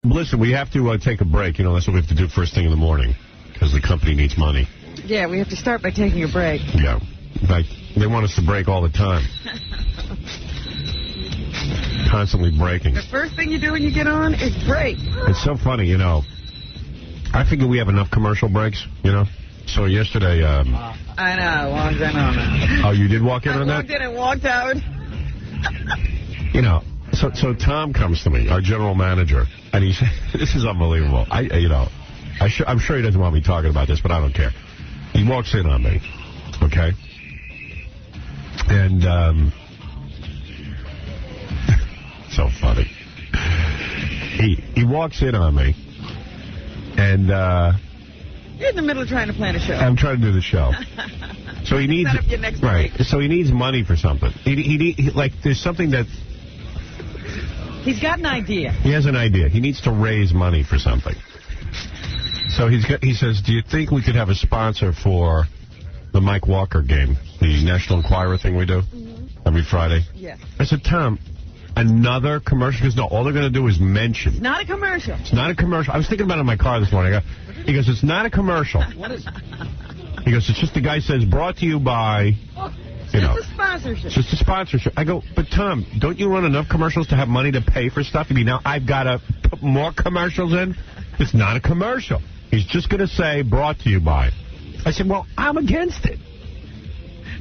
Listen, we have to take a break. You know, that's what we have to do first thing in the morning because the company needs money. Yeah, we have to start by taking a break. Yeah. In fact, they want us to break all the time. Constantly breaking. The first thing you do when you get on is break. It's so funny, you know. I figure we have enough commercial breaks, you know. So yesterday... I know, I walked in on it. Oh, you did walk in on that? I walked in and walked out. You know, so Tom comes to me, our general manager, and he said, this is unbelievable. I'm sure he doesn't want me talking about this, but I don't care. He walks in on me, okay? And, so funny. He walks in on me, and, you're in the middle of trying to plan a show. I'm trying to do the show. So he needs... Set up your next right. break. So he needs money for something. He like, there's something that... He's got an idea. He has an idea. He needs to raise money for something. So he says, do you think we could have a sponsor for the Mike Walker game, the National Enquirer thing we do every Friday? Yeah. I said, Tom, another commercial? Because no, all they're going to do is mention. It's not a commercial. It's not a commercial. I was thinking about it in my car this morning. He goes, it's not a commercial. What is it? He goes, it's just the guy says, brought to you by... Just a sponsorship. Just a sponsorship. I go, but Tom, don't you run enough commercials to have money to pay for stuff? I mean, now I've got to put more commercials in? It's not a commercial. He's just going to say, brought to you by. I said, well, I'm against it.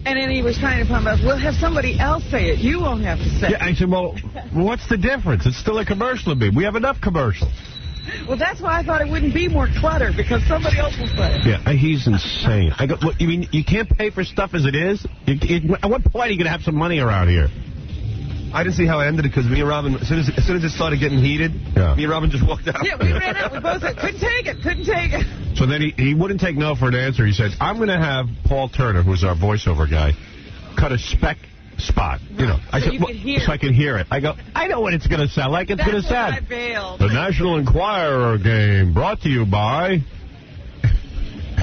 And then he was trying to pump us, we'll have somebody else say it. You won't have to say it. Yeah, I said, well, what's the difference? It's still a commercial to me. We have enough commercials. Well, that's why I thought it wouldn't be more clutter, because somebody else will say it. Yeah, he's insane. I go, look, you mean you can't pay for stuff as it is? At what point are you going to have some money around here? I didn't see how it ended because me and Robin, as soon as it started getting heated, me and Robin just walked out. Yeah, we ran out. We both said, couldn't take it. So then he wouldn't take no for an answer. He said, I'm going to have Paul Turner, who's our voiceover guy, cut a spec spot. You know, I said, so I can hear it. I go, I know what it's going to sound like. It's going to sound. I bailed. The National Enquirer game brought to you by...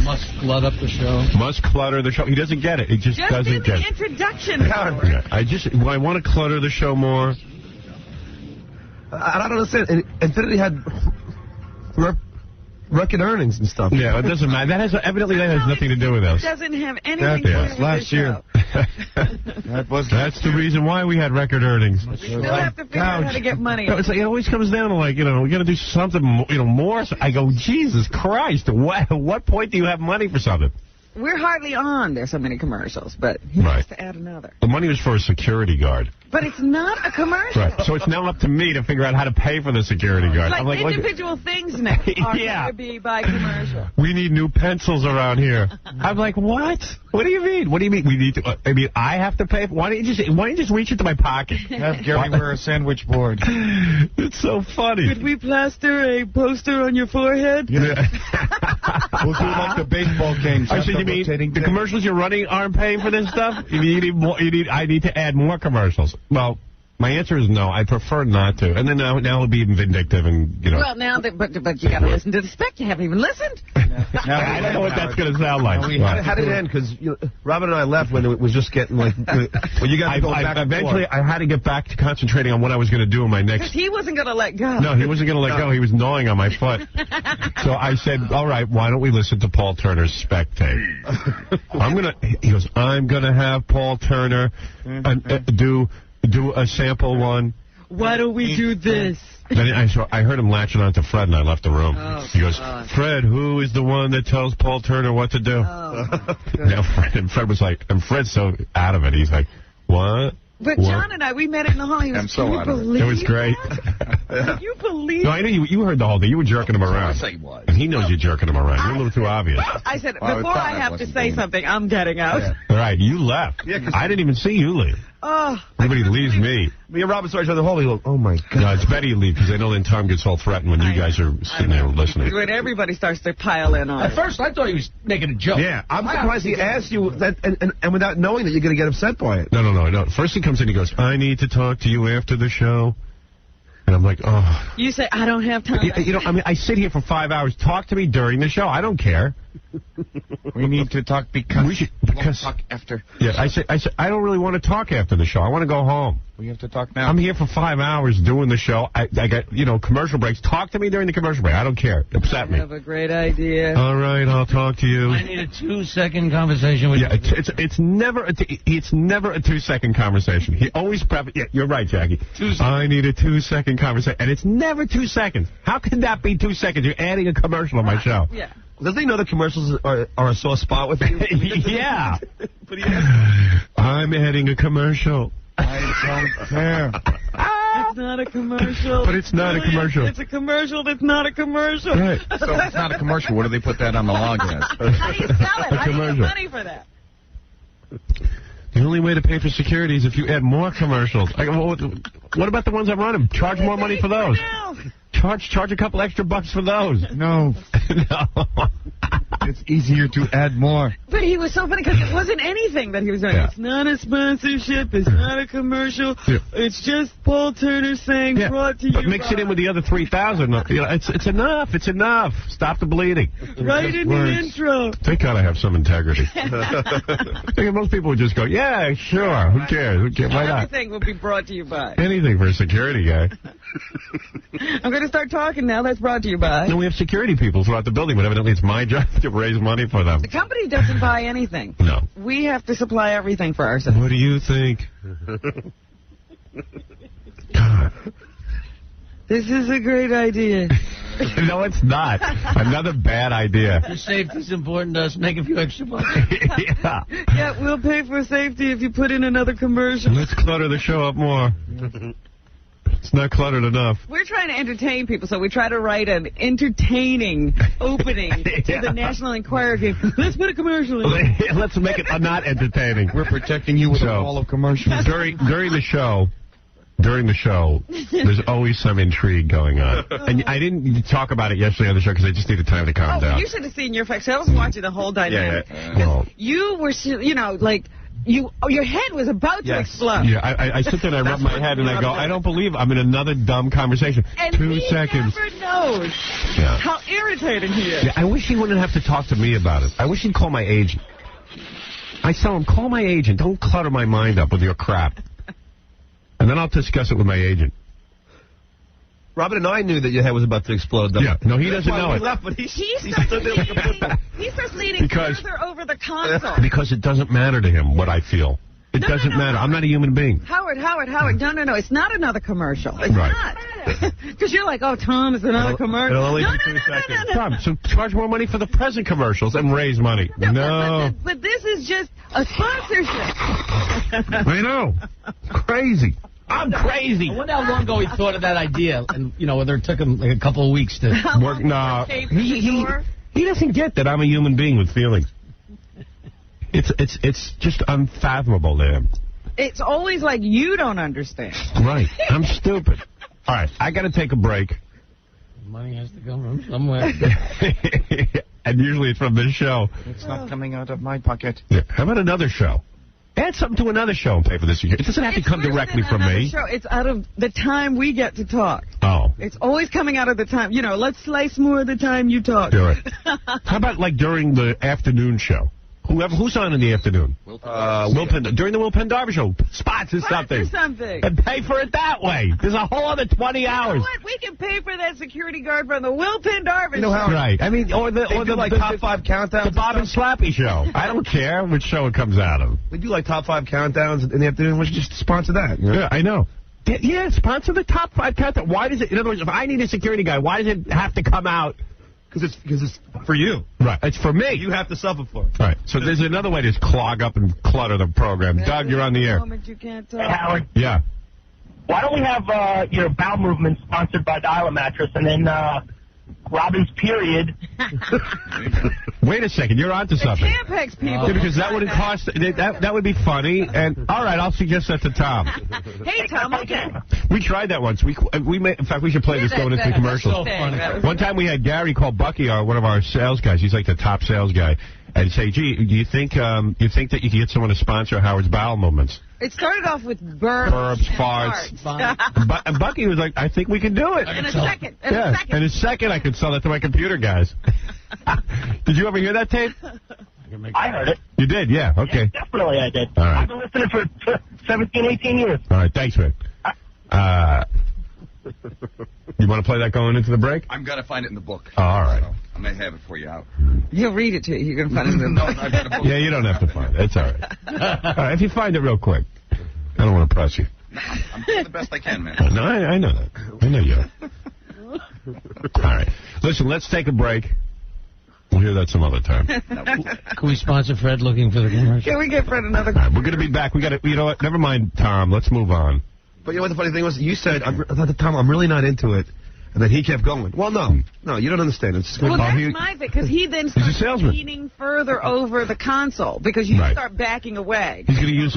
Must clutter the show. Must clutter the show. He doesn't get it. He just doesn't get it. Just in the introduction. Yeah, I want to clutter the show more. I don't understand. Infinity had record earnings and stuff. Yeah, it doesn't matter. Evidently that has nothing to do with us. It doesn't have anything to do with last year. That's the reason why we had record earnings. We still have to figure out how to get money. It's like, it always comes down to, like, you know, we got to do something, more. So I go, Jesus Christ, at what point do you have money for something? We're hardly on. There's so many commercials, but he has to add another. The money was for a security guard. But it's not a commercial. Right. So it's now up to me to figure out how to pay for the security guard. Like, I'm like, individual things now are going to be by commercial. We need new pencils around here. I'm like, what? What do you mean? What do you mean? We need to? I mean, I have to pay. Why don't you just reach into my pocket? Have Gary wear a sandwich board. It's so funny. Could we plaster a poster on your forehead? Yeah. We'll do like the baseball games. I said, you mean the commercials you're running aren't paying for this stuff? You need more? I need to add more commercials. Well, my answer is no. I prefer not to. And then now it'll be vindictive and, you know. Well, now that, but you got to listen to the spec. You haven't even listened. I don't know what that's going to sound like. How did it end? Because Robin and I left when it was just getting like. Well, you guys going back and eventually, forth. I had to get back to concentrating on what I was going to do in my next. Because he wasn't going to let go. No, he wasn't going to let go. He was gnawing on my foot. So I said, all right, why don't we listen to Paul Turner's spec tape? He goes, I'm going to have Paul Turner do a sample one. Why don't we do this? Then I heard him latching on to Fred, and I left the room. Oh, he goes, Fred, who is the one that tells Paul Turner what to do? Oh, now Fred was like, and Fred's so out of it. He's like, what? But John and I, we met in the hall. He was, Can you was great. Can you believe No, I know you heard the whole thing. You were jerking him around. Of course I was. And he knows you're jerking him around. You're a little too obvious. I said, before I have to say something, I'm getting out. All right, you left. Yeah, I didn't even see you leave. Oh, Everybody leaves me. Me and Robin started each other the hall. We go, oh my God. No, it's better you leave because I know then Tom gets all threatened when you guys are sitting there listening. When everybody starts to pile in on At first, I thought he was making a joke. Yeah. I'm surprised he asked you that and without knowing that you're going to get upset by it. No. First he comes in, he goes, I need to talk to you after the show. And I'm like, oh. You say, I don't have time. I sit here for 5 hours. Talk to me during the show. I don't care. We need to talk because we'll talk after. Yeah, I said, I don't really want to talk after the show. I want to go home. We have to talk now. I'm here for 5 hours doing the show. I got, commercial breaks. Talk to me during the commercial break. I don't care. Upset me. I have a great idea. All right, I'll talk to you. I need a 2-second conversation with you. It's never a 2-second conversation. He always Yeah, you're right, Jackie. 2 seconds. I need a 2-second conversation, and it's never 2 seconds. How can that be 2 seconds? You're adding a commercial on my show. Yeah. Doesn't he know the commercials are a sore spot with you? Yeah. But yeah. I'm adding a commercial. I don't care. It's not a commercial. But it's not a commercial. It's a commercial that's not a commercial. Right. So if it's not a commercial, what do they put that on the log as? How do you sell it? How do you get commercial. money for that? The only way to pay for security is if you add more commercials. What about the ones I'm running? Charge more money for those. Charge a couple extra bucks for those. No. No. It's easier to add more. But he was so funny because it wasn't anything that he was doing. Yeah. It's not a sponsorship. It's not a commercial. Yeah. It's just Paul Turner saying, brought to you But mix it in with the other 3,000. It's enough. It's enough. Stop the bleeding. right in the intro. Thank God I have some integrity. I think most people would just go, yeah, sure. Who cares? Why not? Everything will be brought to you by. Anything for a security guy. I'm going to start talking now. That's brought to you by. No, we have security people throughout the building, but evidently it's my job to raise money for them. The company doesn't buy anything. No. We have to supply everything for ourselves. What do you think? God. This is a great idea. No, it's not. Another bad idea. Your safety's important to us. Make a few extra bucks. Yeah. Yeah, we'll pay for safety if you put in another commercial. Let's clutter the show up more. It's not cluttered enough. We're trying to entertain people, so we try to write an entertaining opening to the National Enquirer game. Let's put a commercial in. Let's make it not entertaining. We're protecting you with a wall of commercials. During the show, there's always some intrigue going on. And I didn't talk about it yesterday on the show because I just needed time to calm down. You should have seen your face. I was watching the whole dynamic. Well, You were, your head was about to explode. yeah, I sit there and I rub my head and I go, I don't believe I'm in another dumb conversation. And 2 seconds. He never knows how irritating he is. Yeah, I wish he wouldn't have to talk to me about it. I wish he'd call my agent. I tell him, call my agent. Don't clutter my mind up with your crap. And then I'll discuss it with my agent. Robin and I knew that your head was about to explode, though. Yeah, no, he doesn't know it. Left, but he starts leaning further over the console. Because it doesn't matter to him what I feel. It doesn't matter. I'm not a human being. Howard. No. It's not another commercial. It's not. Because you're like, oh, Tom, it's another commercial. It'll only No. Tom, so charge more money for the present commercials and raise money. No. But this is just a sponsorship. I know. Crazy. I'm crazy. I wonder how long ago he thought of that idea, and whether it took him like a couple of weeks to work. No, he doesn't get that I'm a human being with feelings. It's just unfathomable to him. It's always like you don't understand. Right. I'm stupid. All right, I got to take a break. Money has to come from somewhere. And usually it's from this show. It's not coming out of my pocket. Yeah. How about another show? Add something to another show and pay for this. It doesn't have to come directly from me. Show. It's out of the time we get to talk. Oh. It's always coming out of the time. Let's slice more of the time you talk. Do it. How about like during the afternoon show? Who's on in the afternoon? During the Will Penn-Darby show. Spots or something. And pay for it that way. There's a whole other 20 hours. You know what? We can pay for that security guard from the Will Penn-Darby show. Right. I mean, or the top 5 countdowns. The Bob and Slappy show. I don't care which show it comes out of. We do like top 5 countdowns in the afternoon. We should just sponsor that. Yeah, I know. Yeah, sponsor the top 5 countdown. Why does it? In other words, if I need a security guy, why does it have to come out? Because it's for you. Right. It's for me. You have to suffer for it. Right. So there's another way to just clog up and clutter the program. Doug, you're on the air. You can't talk. Hey, Howard. Yeah. Why don't we have bowel movements sponsored by Dial a Mattress, and then Robin's period. Wait a second, you're onto something. Tampax people. Yeah, because that wouldn't cost. That would be funny. And all right, I'll suggest that to Tom. Hey, Tom. Okay. We tried that once. In fact, we should play this going into commercials. So funny. One time we had Gary call Bucky, one of our sales guys. He's like the top sales guy, and say, "Gee, do you think that you can get someone to sponsor Howard's bowel movements?" It started off with burps, farts. And Bucky was like, "I think we can do it." In a second. In a second, I could sell that to my computer guys. Did you ever hear that tape? I heard it. You did, yeah. Okay. Yeah, definitely I did. All right. I've been listening for 17, 18 years. All right, thanks, Rick. You want to play that going into the break? I'm going to find it in the book. Oh, all right. I may have it for you out. He'll read it to you. You're going to find it in the No, I've got a book. Yeah, you don't have to find it. It's all right. All right, if you find it real quick. I don't want to press you. I'm doing the best I can, man. No, I know that. I know you are. All right. Listen, let's take a break. We'll hear that some other time. Can we sponsor Fred looking for the commercial? Can we get Fred another? All right, we're going to be back. We got to, you know what? Never mind, Tom. Let's move on. But you know what the funny thing was? You said, at the time, I'm really not into it. And then he kept going. Well, no, you don't understand. It's Well, that's my bit, because he then starts salesman. leaning further over the console, because you start backing away. He's going to use,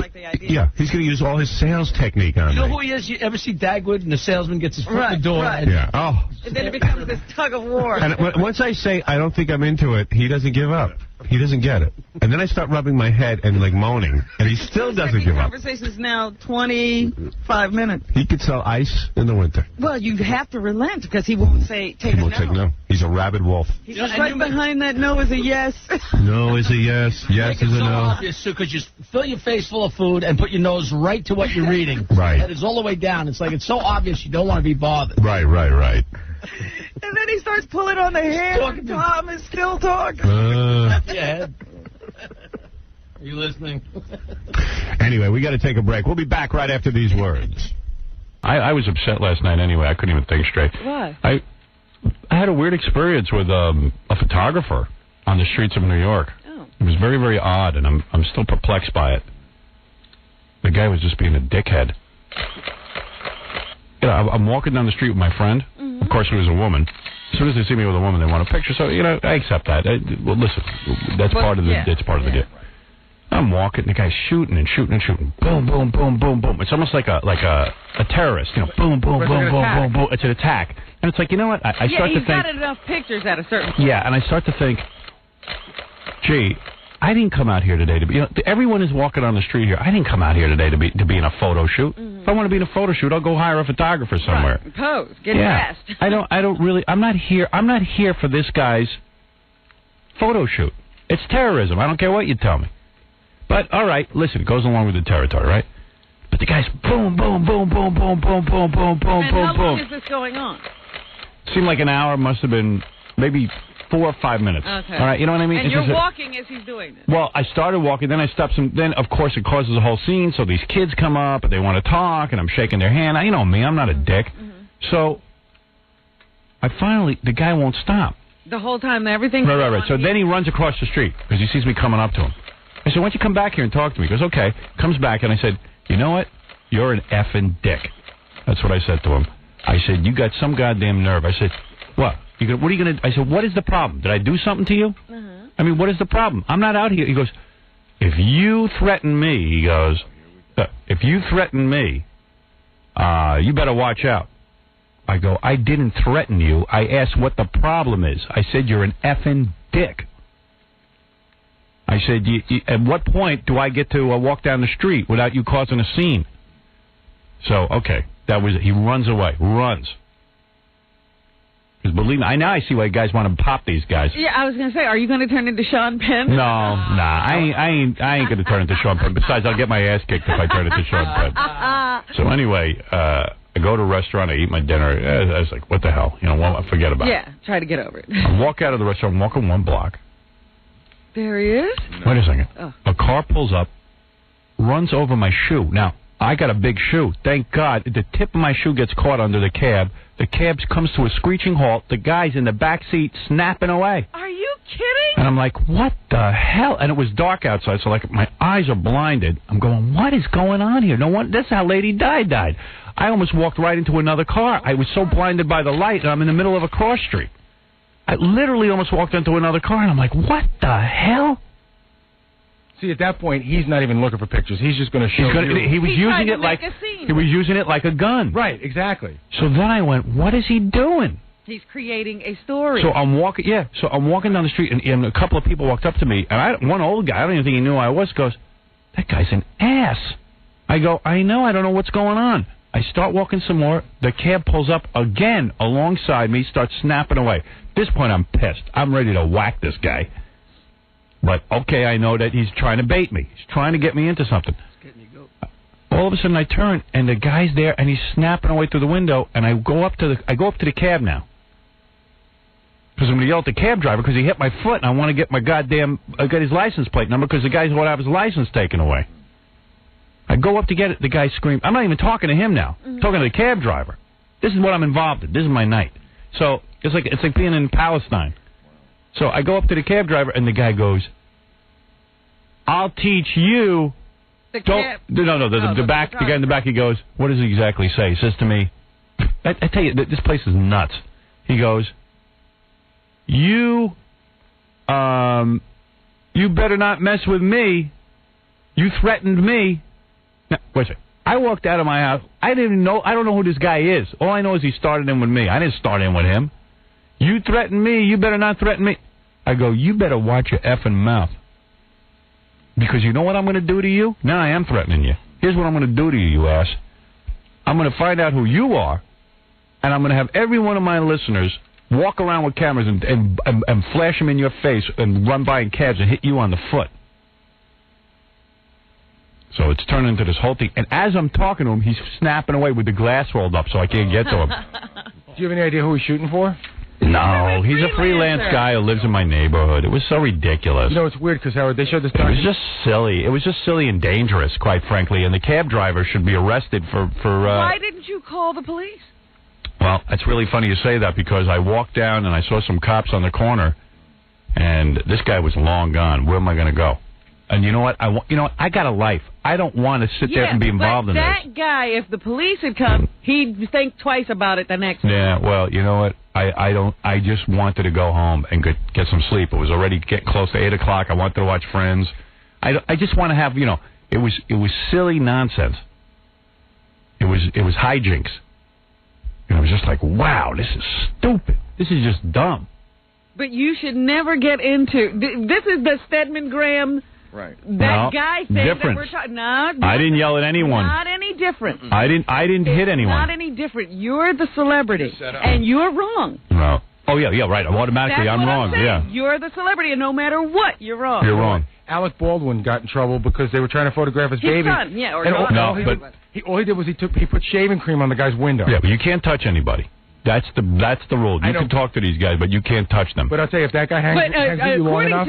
he's going to use all his sales technique on You know me. who he is? You ever see Dagwood and the salesman gets his foot in the door? Right. Yeah. Oh. And then it becomes this tug of war. And once I say I don't think I'm into it, he doesn't give up. He doesn't get it. And then I start rubbing my head and, like, moaning, and he still doesn't give up. The conversation is now 25 minutes. He could sell ice in the winter. Well, you have to relent, because he won't say, take He won't take no. He's a rabid wolf. He's right behind that no is a yes. No is a yes. Yes is a so no. obvious, because you fill your face full of food and put your nose right to what you're reading. Right. And it's all the way down. It's like, it's so obvious you don't want to be bothered. Right. And then he starts pulling on the hair. Tom is still talking. Yeah. Are you listening? Anyway, we got to take a break. We'll be back right after these words. I was upset last night anyway. I couldn't even think straight. Why? I had a weird experience with a photographer on the streets of New York. Oh. It was very, very odd, and I'm still perplexed by it. The guy was just being a dickhead. You know, I'm walking down the street with my friend. Of course, it was a woman. As soon as they see me with a woman, they want a picture. So, you know, I accept that. Well, listen, that's part of the deal. I'm walking, the guy's shooting and shooting and shooting. Boom, boom, boom, boom, boom. It's almost like a terrorist. You know, boom, boom, boom, boom, boom, boom. It's an attack. And it's like, you know what? I start to think. Yeah, he's got enough pictures at a certain point. Yeah, and I start to think, gee, I didn't come out here today to be. You know, everyone is walking on the street here. I didn't come out here today to be in a photo shoot. If I want to be in a photo shoot, I'll go hire a photographer somewhere. Right. Pose, get dressed. I don't really. I'm not here for this guy's photo shoot. It's terrorism. I don't care what you tell me. But all right, listen, it goes along with the territory, right? But the guy's boom, boom, boom, boom, boom, boom, boom, boom, boom, And boom, how boom. long is this going on? Seemed like an hour. Must have been maybe 4 or 5 minutes. Okay. All right, you know what I mean? And you're walking as he's doing this. Well, I started walking, then I stopped some. Then, of course, it causes a whole scene. So these kids come up and they want to talk, and I'm shaking their hand. You know me, I'm not a dick. So the guy won't stop. The whole time, everything. Right. So then he runs across the street because he sees me coming up to him. I said, why don't you come back here and talk to me? He goes, okay. Comes back, and I said, you know what? You're an effing dick. That's what I said to him. I said, you got some goddamn nerve. I said, what? What are you going to... I said, what is the problem? Did I do something to you? I mean, what is the problem? I'm not out here. He goes, if you threaten me, he goes, if you threaten me, you better watch out. I go, I didn't threaten you. I asked what the problem is. I said, you're an effing dick. I said, at what point do I get to walk down the street without you causing a scene? So, okay, that was it. He runs away. Runs. Because believe me, now I see why guys want to pop these guys. Yeah, I was going to say, are you going to turn into Sean Penn? No, I ain't going to turn into Sean Penn. Besides, I'll get my ass kicked if I turn into Sean Penn. So anyway, I go to a restaurant, I eat my dinner. I was like, what the hell? You know, forget about it. Yeah, try to get over it. I walk out of the restaurant, I'm walking 1 block. There he is. Wait a second. Oh. A car pulls up, runs over my shoe. Now, I got a big shoe. Thank God. The tip of my shoe gets caught under the cab. The cab comes to a screeching halt. The guy's in the back seat snapping away. Are you kidding? And I'm like, what the hell? And it was dark outside, so like my eyes are blinded. I'm going, what is going on here? No one. That's how Lady Di died. I almost walked right into another car. I was so blinded by the light, and I'm in the middle of a cross street. I literally almost walked into another car, and I'm like, what the hell? See, at that point, he's not even looking for pictures. He's just going to show you. He was using it like he was using it like a gun. Right, exactly. So then I went, what is he doing? He's creating a story. So I'm walking. Yeah. So I'm walking down the street, and a couple of people walked up to me, and one old guy, I don't even think he knew who I was, goes, that guy's an ass. I go, I know. I don't know what's going on. I start walking some more. The cab pulls up again alongside me, starts snapping away. At this point, I'm pissed. I'm ready to whack this guy. But, okay, I know that he's trying to bait me. He's trying to get me into something. All of a sudden, I turn, and the guy's there, and he's snapping away through the window, and I go up to the cab now. Because I'm going to yell at the cab driver because he hit my foot, and I want to get my get his license plate number because the guy's going to have his license taken away. I go up to get it. The guy screams. I'm not even talking to him now. I'm talking to the cab driver. This is what I'm involved in. This is my night. So it's like being in Palestine. So I go up to the cab driver, and the guy goes, "I'll teach you." The guy in the back. He goes, "What does he exactly say?" He says to me, "I tell you, this place is nuts." He goes, "You better not mess with me. You threatened me." Now, wait a second. I walked out of my house. I don't know who this guy is. All I know is he started in with me. I didn't start in with him. You threatened me. You better not threaten me. I go, you better watch your effing mouth. Because you know what I'm going to do to you? Now I am threatening you. Here's what I'm going to do to you, you ass. I'm going to find out who you are, and I'm going to have every one of my listeners walk around with cameras and flash them in your face and run by in cabs and hit you on the foot. So it's turned into this whole thing. And as I'm talking to him, he's snapping away with the glass rolled up so I can't get to him. Do you have any idea who he's shooting for? No, he's a freelance guy who lives in my neighborhood. It was so ridiculous. You know, it's weird because, Howard, they showed this It was just silly. It was just silly and dangerous, quite frankly. And the cab driver should be arrested for Why didn't you call the police? Well, it's really funny you say that because I walked down and I saw some cops on the corner, and this guy was long gone. Where am I going to go? And you know what? I got a life. I don't want to sit there and be involved in this. That guy, if the police had come, he'd think twice about it the next day. Yeah, well, you know what? I just wanted to go home and get some sleep. It was already getting close to 8 o'clock. I wanted to watch Friends. I just want to have, it was silly nonsense. It was hijinks. And I was just like, wow, this is stupid. This is just dumb. But you should never get into... This is the Stedman Graham... Right. That guy thing different. that we're talking... No, I didn't yell at anyone. Not any different. I didn't hit anyone. Not any different. You're the celebrity, and you're wrong. No. Oh, yeah, right. Automatically, I'm wrong. Yeah. You're the celebrity, and no matter what, you're wrong. You're wrong. Alec Baldwin got in trouble because they were trying to photograph his baby. Son, yeah, or all he did was he put shaving cream on the guy's window. Yeah, but you can't touch anybody. That's the rule. You can talk to these guys, but you can't touch them. But I'll tell you, if that guy hangs with you long enough,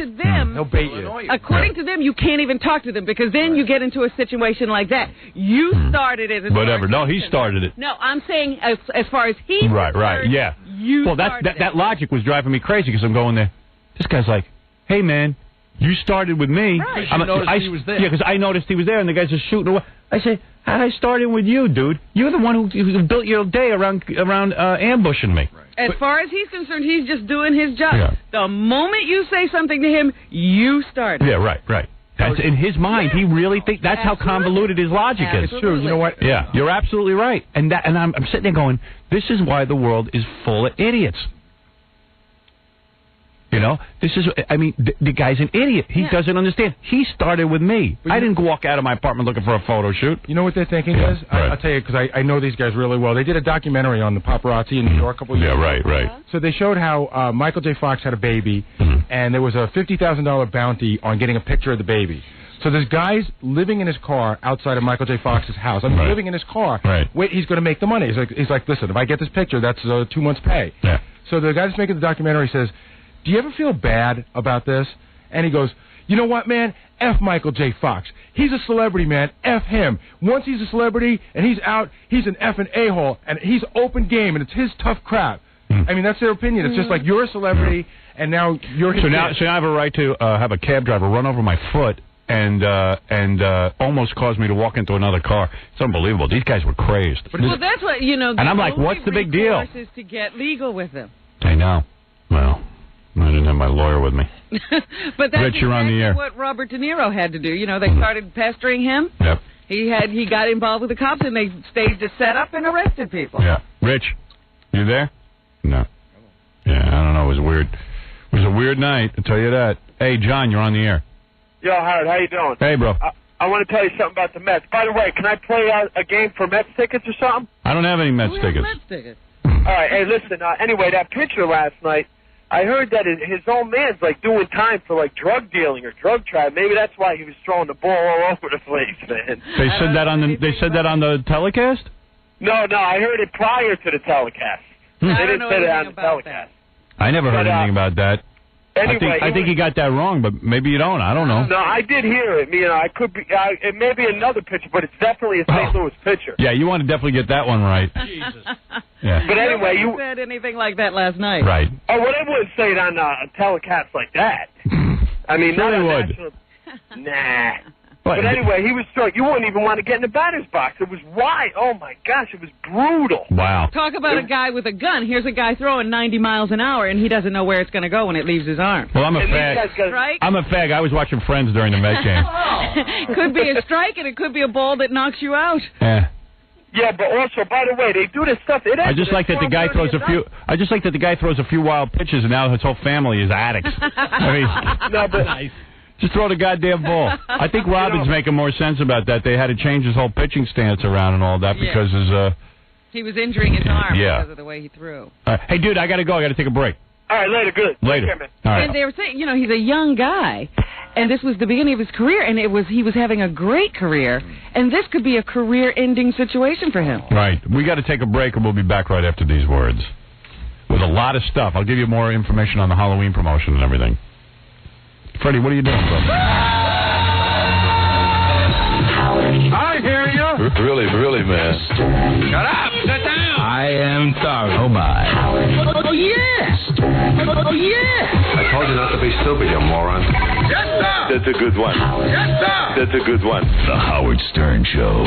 he'll bait you. According to them, you can't even talk to them because then you get into a situation like that. You started it. Whatever. No, he started it. No, I'm saying as far as he Right, yeah. You that logic was driving me crazy because I'm going there. This guy's like, hey, man, you started with me. Right. You noticed he was there. Yeah, because I noticed he was there, and the guy's just shooting away. I say, how'd I start in with you, dude? You're the one who built your day around ambushing me. Right. As far as he's concerned, he's just doing his job. Yeah. The moment you say something to him, you started. Yeah, right. That's in his mind. He really thinks that's how convoluted his logic is. It's true. You know what? Yeah, you're absolutely right. And I'm sitting there going, this is why the world is full of idiots. The guy's an idiot. He doesn't understand. He started with me. I didn't walk out of my apartment looking for a photo shoot. You know what their thinking is? Right. I'll tell you, because I know these guys really well. They did a documentary on the paparazzi in New York a couple of years ago. Yeah, right. So they showed how Michael J. Fox had a baby, and there was a $50,000 bounty on getting a picture of the baby. So this guy's living in his car outside of Michael J. Fox's house. Living in his car. Right. Wait, he's going to make the money. He's like, listen, if I get this picture, that's 2 months' pay. Yeah. So the guy that's making the documentary says, do you ever feel bad about this? And he goes, you know what, man? F Michael J. Fox. He's a celebrity, man. F him. Once he's a celebrity and he's out, he's an effing a-hole. And he's open game, and it's his tough crap. I mean, that's their opinion. It's just like you're a celebrity, and now you're his So now I have a right to have a cab driver run over my foot and almost caused me to walk into another car. It's unbelievable. These guys were crazed. Well, that's what, And I'm like, what's the big deal? Is to get legal with them. I know. Well, I didn't have my lawyer with me. But that's Rich, you're on the air. What Robert De Niro had to do. They started pestering him. Yep. He got involved with the cops, and they staged a setup and arrested people. Yeah. Rich, you there? No. Yeah, I don't know. It was weird. It was a weird night, I'll tell you that. Hey, John, you're on the air. Yo, Howard, how you doing? Hey, bro. I want to tell you something about the Mets. By the way, can I play a game for Mets tickets or something? I don't have any Mets tickets. Mets tickets? All right, hey, listen. Anyway, that pitcher last night, I heard that his own man's like doing time for like drug dealing or drug trial. Maybe that's why he was throwing the ball all over the place, man. They said that on the telecast? No, I heard it prior to the telecast. They didn't say that on the telecast. I never heard anything about that. Anyway, I think he got that wrong, but maybe you don't. I don't know. No, I did hear it. You know, I could be. It may be another pitcher, but it's definitely a St. Louis pitcher. Yeah, you want to definitely get that one right. Jesus. Yeah. But anyway, you said anything like that last night. Right. Oh, well, they wouldn't say it on a telecast like that. I mean, sure not they a would. national. Nah. But anyway, he was struck. You wouldn't even want to get in the batter's box. It was wide. Oh, my gosh, it was brutal. Wow. Talk about a guy with a gun. Here's a guy throwing 90 miles an hour, and he doesn't know where it's going to go when it leaves his arm. Well, I'm a And fag. these guys Right? I'm a fag. I was watching Friends during the Met game. Could be a strike, and it could be a ball that knocks you out. Yeah. Yeah, but also, by the way, they do this stuff. I just like that the guy throws a few wild pitches, and now his whole family is addicts. I mean, No, but just throw the goddamn ball. I think Robin's making more sense about that. They had to change his whole pitching stance around and all that because his he was injuring his arm Yeah. because of the way he threw. Hey, dude, I got to go. I got to take a break. all right, later, good. Later. Take care, man. All right. And they were saying, he's a young guy, and this was the beginning of his career, and he was having a great career, and this could be a career-ending situation for him. Right. We got to take a break, and we'll be back right after these words with a lot of stuff. I'll give you more information on the Halloween promotion and everything. Freddie, what are you doing, bro? I hear you. Really, man. Shut up. Sit down. I am sorry. Oh, my. Oh, yes. Oh, yeah. I told you not to be stupid, you moron. Yes, sir. That's a good one. Yes, sir. That's a good one. The Howard Stern Show.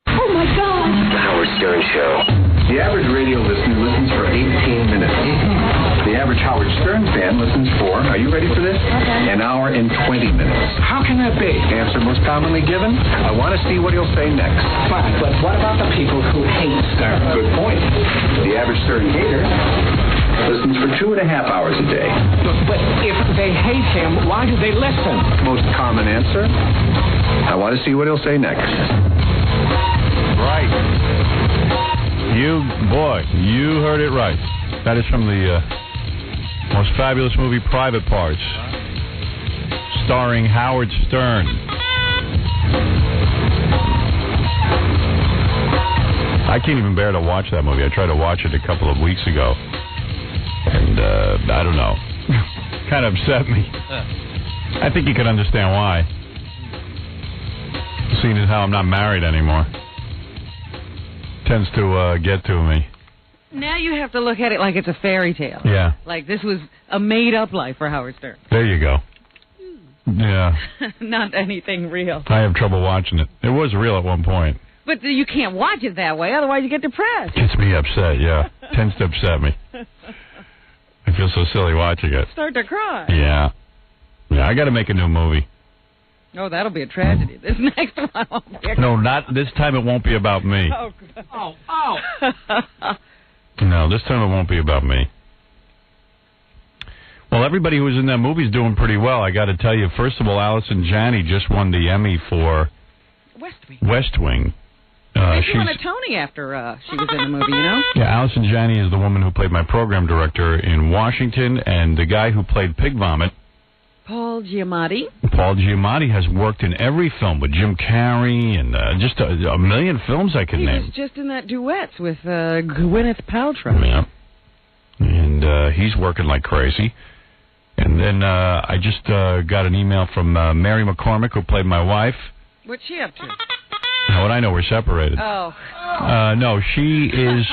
Oh, my God. The Howard Stern Show. The average radio listener listens for 18 minutes. The average Howard Stern fan listens for, are you ready for this? Okay. An hour and 20 minutes. How can that be? Answer most commonly given, I want to see what he'll say next. Fine, but what about the people who hate Stern? Good point. The average Stern hater listens for 2.5 hours a day. But if they hate him, why do they listen? Most common answer, I want to see what he'll say next. Right. You heard it right. That is from the most fabulous movie, Private Parts, starring Howard Stern. I can't even bear to watch that movie. I tried to watch it a couple of weeks ago, and I don't know. Kind of upset me. I think you can understand why. Seeing as how I'm not married anymore. Tends to get to me. Now you have to look at it like it's a fairy tale. Yeah. Like this was a made-up life for Howard Stern. There you go. Yeah. Not anything real. I have trouble watching it. It was real at one point. But you can't watch it that way, otherwise you get depressed. Gets me upset, yeah. Tends to upset me. I feel so silly watching it. Start to cry. Yeah. Yeah, I got to make a new movie. Oh, that'll be a tragedy. This next one won't be. No, not this time. It won't be about me. Oh, God. Oh. No, this time it won't be about me. Well, everybody who was in that movie is doing pretty well. I got to tell you, first of all, Allison Janney just won the Emmy for West Wing. She won a Tony after she was in the movie, you know? Yeah, Allison Janney is the woman who played my program director in Washington, and the guy who played Pig Vomit, Paul Giamatti. Paul Giamatti, has worked in every film with Jim Carrey and just a million films I could name. He was just in that duets with Gwyneth Paltrow. Yeah. And he's working like crazy. And then I just got an email from Mary McCormick, who played my wife. What's she up to? How would I know? We're separated. Oh. No, she is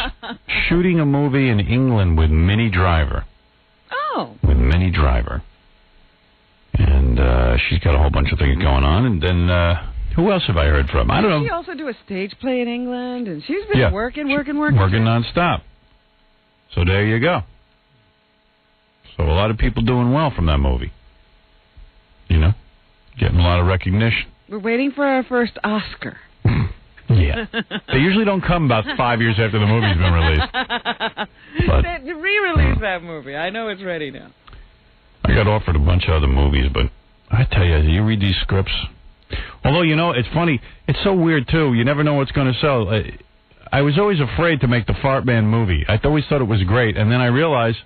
shooting a movie in England with Minnie Driver. Oh. With Minnie Driver. And she's got a whole bunch of things going on. And then who else have I heard from? I don't know. She also do a stage play in England, and she's been working. Working nonstop. So there you go. So a lot of people doing well from that movie. You know, getting a lot of recognition. We're waiting for our first Oscar. Yeah. They usually don't come about 5 years after the movie's been released. But re-release that movie. I know it's ready now. I got offered a bunch of other movies, but I tell you, you read these scripts, Although, you know, it's funny. It's so weird, too. You never know what's going to sell. I was always afraid to make the Fart Man movie. I always thought it was great. And then I realized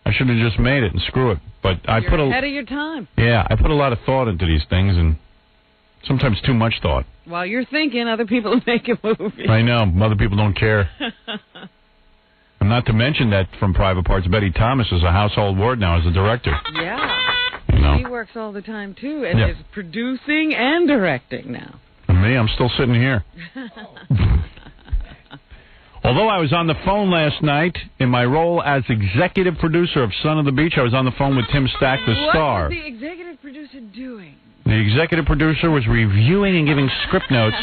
I should have just made it and screw it. But You're ahead of your time. Yeah, I put a lot of thought into these things, and sometimes too much thought. While you're thinking, other people make a movie. I know. Other people don't care. And not to mention that from Private Parts, Betty Thomas is a household word now as a director. Yeah. You know. She works all the time, too, and is producing and directing now. And me, I'm still sitting here. Although I was on the phone last night in my role as executive producer of Son of the Beach, I was on the phone with Tim Stack, the star. What was the executive producer doing? The executive producer was reviewing and giving script notes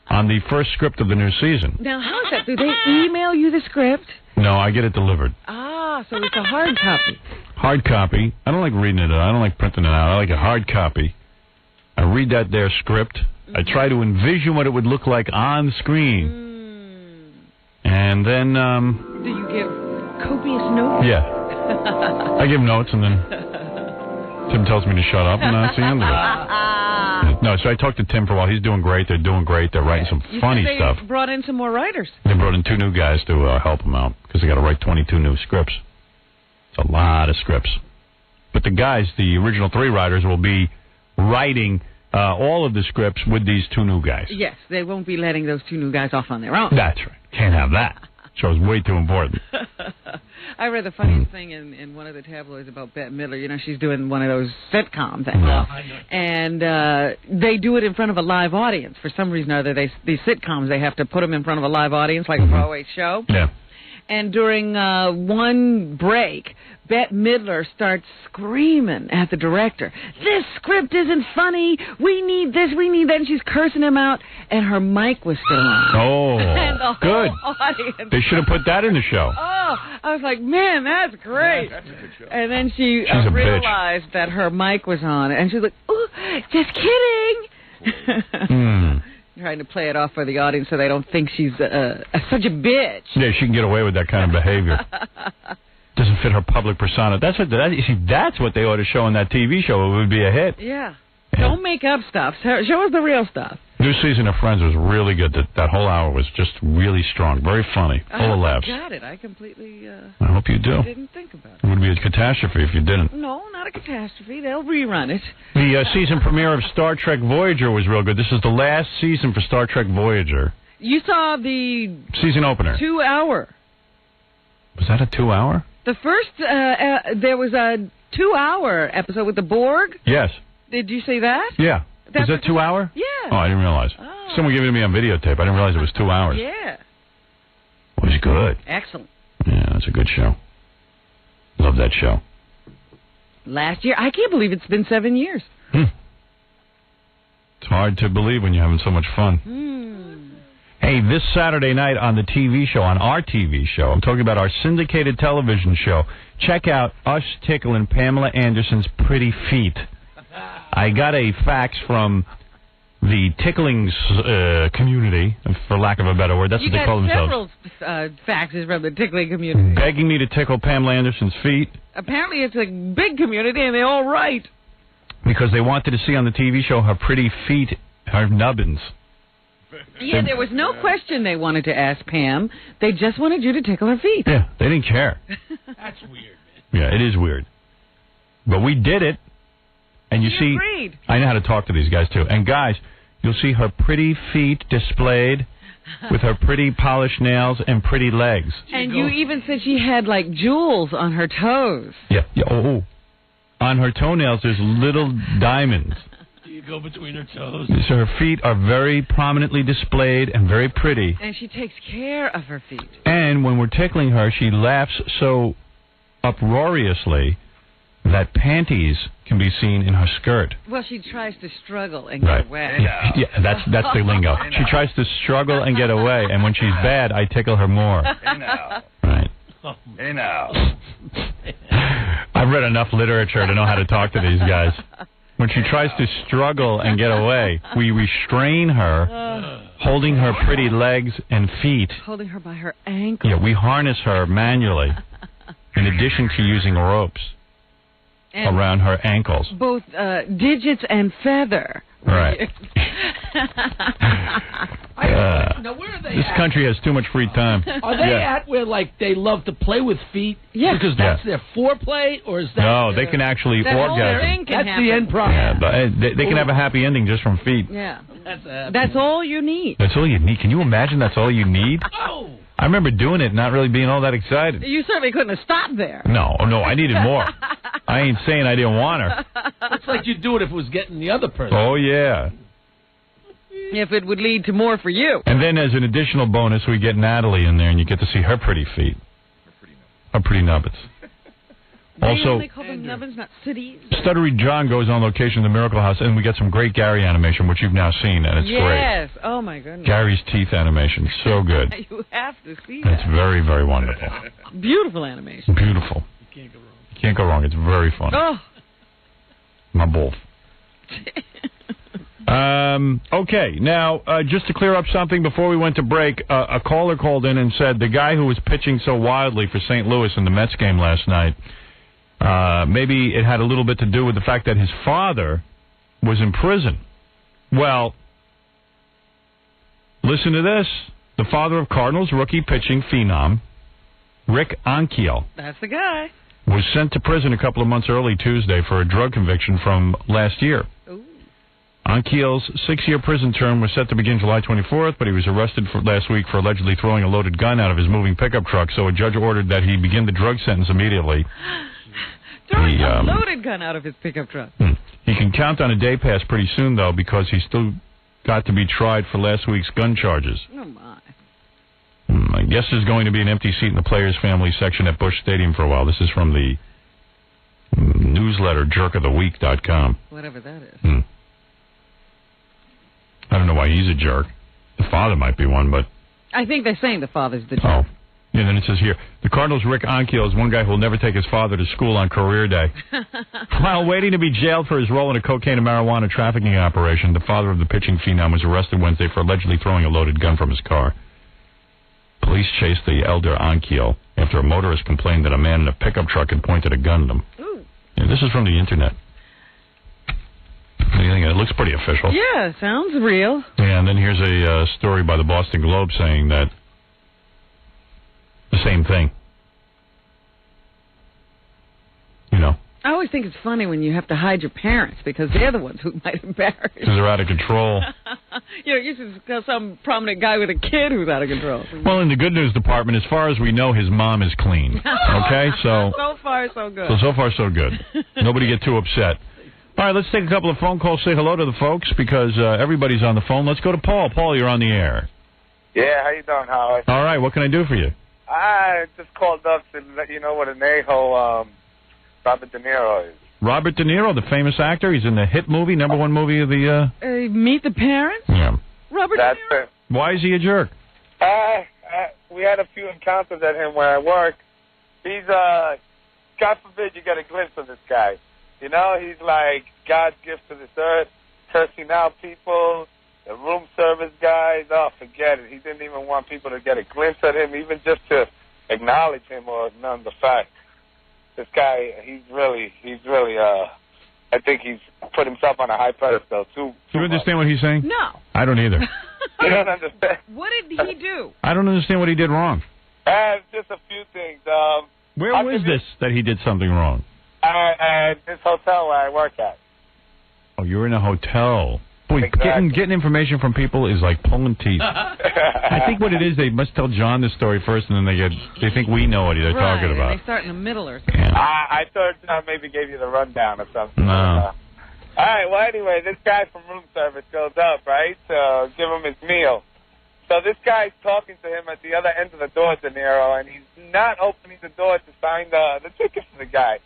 on the first script of the new season. Now, how is that? Do they email you the script? No, I get it delivered. Ah, so it's a hard copy. Hard copy. I don't like reading it. I don't like printing it out. I like a hard copy. I read that there script. I try to envision what it would look like on screen. And then, do you give copious notes? Yeah. I give notes, and then Tim tells me to shut up, and that's the end of it. No, so I talked to Tim for a while. He's doing great. They're doing great. They're writing some funny stuff. They brought in some more writers. They brought in 2 new guys to help them out, because they got to write 22 new scripts. It's a lot of scripts. But the guys, the original 3 writers, will be writing all of the scripts with these 2 new guys. Yes, they won't be letting those 2 new guys off on their own. That's right. Can't have that. Show's way too important. I read the funniest thing in one of the tabloids about Bette Midler. You know, she's doing one of those sitcom things. And they do it in front of a live audience. For some reason or other, these sitcoms, they have to put them in front of a live audience, like a Broadway show. Yeah. And during one break, Bette Midler starts screaming at the director, "This script isn't funny. We need this, we need that." And she's cursing him out, and her mic was still on. Oh, and the good. whole audience. They should have put that in the show. Oh, I was like, man, that's great. That's a good show. And then she She's a realized that her mic was on, and she was like, "Oh, just kidding." Trying to play it off for the audience so they don't think she's such a bitch. Yeah, she can get away with that kind of behavior. Doesn't fit her public persona. That's what they ought to show in that TV show. It would be a hit. Yeah. Don't make up stuff. Show us the real stuff. New season of Friends was really good. That whole hour was just really strong, very funny, full of laughs. I got it. I completely I hope you do. didn't think about it. It would be a catastrophe if you didn't. No, not a catastrophe. They'll rerun it. The season premiere of Star Trek Voyager was real good. This is the last season for Star Trek Voyager. You saw the season opener. 2-hour. Was that a 2-hour? The first, there was a 2-hour episode with the Borg. Yes. Did you see that? Yeah. Was that 2 hour? Yeah. Oh, I didn't realize. Oh. Someone gave it to me on videotape. I didn't realize it was 2 hours. Yeah. It was good. Excellent. Yeah, that's a good show. Love that show. Last year. I can't believe it's been 7 years. It's hard to believe when you're having so much fun. Hey, this Saturday night on the TV show, on our TV show, I'm talking about our syndicated television show, check out us tickling Pamela Anderson's pretty feet. I got a fax from the tickling community, for lack of a better word. That's what they call themselves. Several faxes from the tickling community. Begging me to tickle Pamela Anderson's feet. Apparently it's a big community, and they all write. Because they wanted to see on the TV show her pretty feet, her nubbins. Yeah, there was no question they wanted to ask Pam. They just wanted you to tickle her feet. Yeah, they didn't care. That's weird, man. Yeah, it is weird. But we did it. And you see, agreed. I know how to talk to these guys, too. And guys, you'll see her pretty feet displayed with her pretty polished nails and pretty legs. And you even said she had, like, jewels on her toes. Yeah. Oh. On her toenails, there's little diamonds. Do you go between her toes? So her feet are very prominently displayed and very pretty. And she takes care of her feet. And when we're tickling her, she laughs so uproariously that panties can be seen in her skirt. Well, she tries to struggle and get away. Yeah, that's the lingo. She tries to struggle and get away, and when she's bad, I tickle her more. Hey now. Right. Hey now. I've read enough literature to know how to talk to these guys. When she tries to struggle and get away, we restrain her, holding her pretty legs and feet. Holding her by her ankles. Yeah, we harness her manually, in addition to using ropes around her ankles. Both digits and feather Right. Now, where are they This at? country has too much free time. Are they at where, like, they love to play with feet? Yeah. Because that's their foreplay, or is that... No, they can actually that whole orgasm. thing can That's happen. the end product. Yeah, but they can have a happy ending just from feet. Yeah. That's That's all you need. That's all you need. Can you imagine that's all you need? Oh! I remember doing it, not really being all that excited. You certainly couldn't have stopped there. No, I needed more. I ain't saying I didn't want her. It's like you'd do it if it was getting the other person. Oh, yeah. If it would lead to more for you. And then as an additional bonus, we get Natalie in there, and you get to see her pretty feet. Her pretty nubbins. They Also, only call them nubbins, not cities. Stuttery John goes on location in the Miracle House, and we get some great Gary animation, which you've now seen, and it's great. Yes. Oh, my goodness. Gary's teeth animation, so good. You have to see It's that. very, very wonderful. Beautiful animation. Beautiful. You can't go wrong. Can't go wrong. It's very fun. Oh. My both. Okay, now, just to clear up something before we went to break, a caller called in and said the guy who was pitching so wildly for St. Louis in the Mets game last night, maybe it had a little bit to do with the fact that his father was in prison. Well, listen to this. The father of Cardinals rookie pitching phenom, Rick Ankiel, That's the guy. was sent to prison a couple of months early Tuesday for a drug conviction from last year. Ooh. Ankiel's 6-year prison term was set to begin July 24th, but he was arrested last week for allegedly throwing a loaded gun out of his moving pickup truck, so a judge ordered that he begin the drug sentence immediately. Throwing a loaded gun out of his pickup truck. He can count on a day pass pretty soon, though, because he's still got to be tried for last week's gun charges. Oh, my. I guess there's going to be an empty seat in the Players Family section at Busch Stadium for a while. This is from the newsletter jerkoftheweek.com. Whatever that is. I don't know why he's a jerk. The father might be one, but... I think they're saying the father's the jerk. Oh. Yeah, then it says here, the Cardinals' Rick Ankiel is one guy who will never take his father to school on career day. While waiting to be jailed for his role in a cocaine and marijuana trafficking operation, the father of the pitching phenom was arrested Wednesday for allegedly throwing a loaded gun from his car. Police chased the elder Ankiel after a motorist complained that a man in a pickup truck had pointed a gun at him. Ooh. Yeah, this is from the internet. What do you think? It looks pretty official. Yeah, sounds real. Yeah, and then here's a story by the Boston Globe saying that the same thing. You know. I always think it's funny when you have to hide your parents because they're the ones who might embarrass you. Because they're out of control. You should tell some prominent guy with a kid who's out of control. Well, in the good news department, as far as we know, his mom is clean. Okay, so far, so good. So far, so good. Nobody get too upset. All right, let's take a couple of phone calls, say hello to the folks, because everybody's on the phone. Let's go to Paul. Paul, you're on the air. Yeah, how you doing, Howard? All right, what can I do for you? I just called up to let you know what an a-hole Robert De Niro is. Robert De Niro, the famous actor. He's in the hit movie, #1 movie of the... Meet the Parents? Yeah. Robert That's De Niro? it. Why is he a jerk? We had a few encounters at him where I work. He's, God forbid you get a glimpse of this guy. You know, he's like God's gift to this earth, cursing out people, the room service guys. Oh, forget it. He didn't even want people to get a glimpse at him, even just to acknowledge him or none the fact. This guy, he's really, I think he's put himself on a high pedestal, too. Do you understand what he's saying? No. I don't either. You don't understand? What did he do? I don't understand what he did wrong. Just a few things. Where was this that he did something wrong? At this hotel where I work at. Oh, you're in a hotel. Boy, Exactly. getting information from people is like pulling teeth. I think what it is, they must tell John the story first, and then they think we know what they're talking And about. they start in the middle or something. I thought John maybe gave you the rundown or something. No. All right, well, anyway, this guy from room service goes up, right, to give him his meal. So this guy's talking to him at the other end of the door, De Niro, and he's not opening the door to sign the ticket for the guy.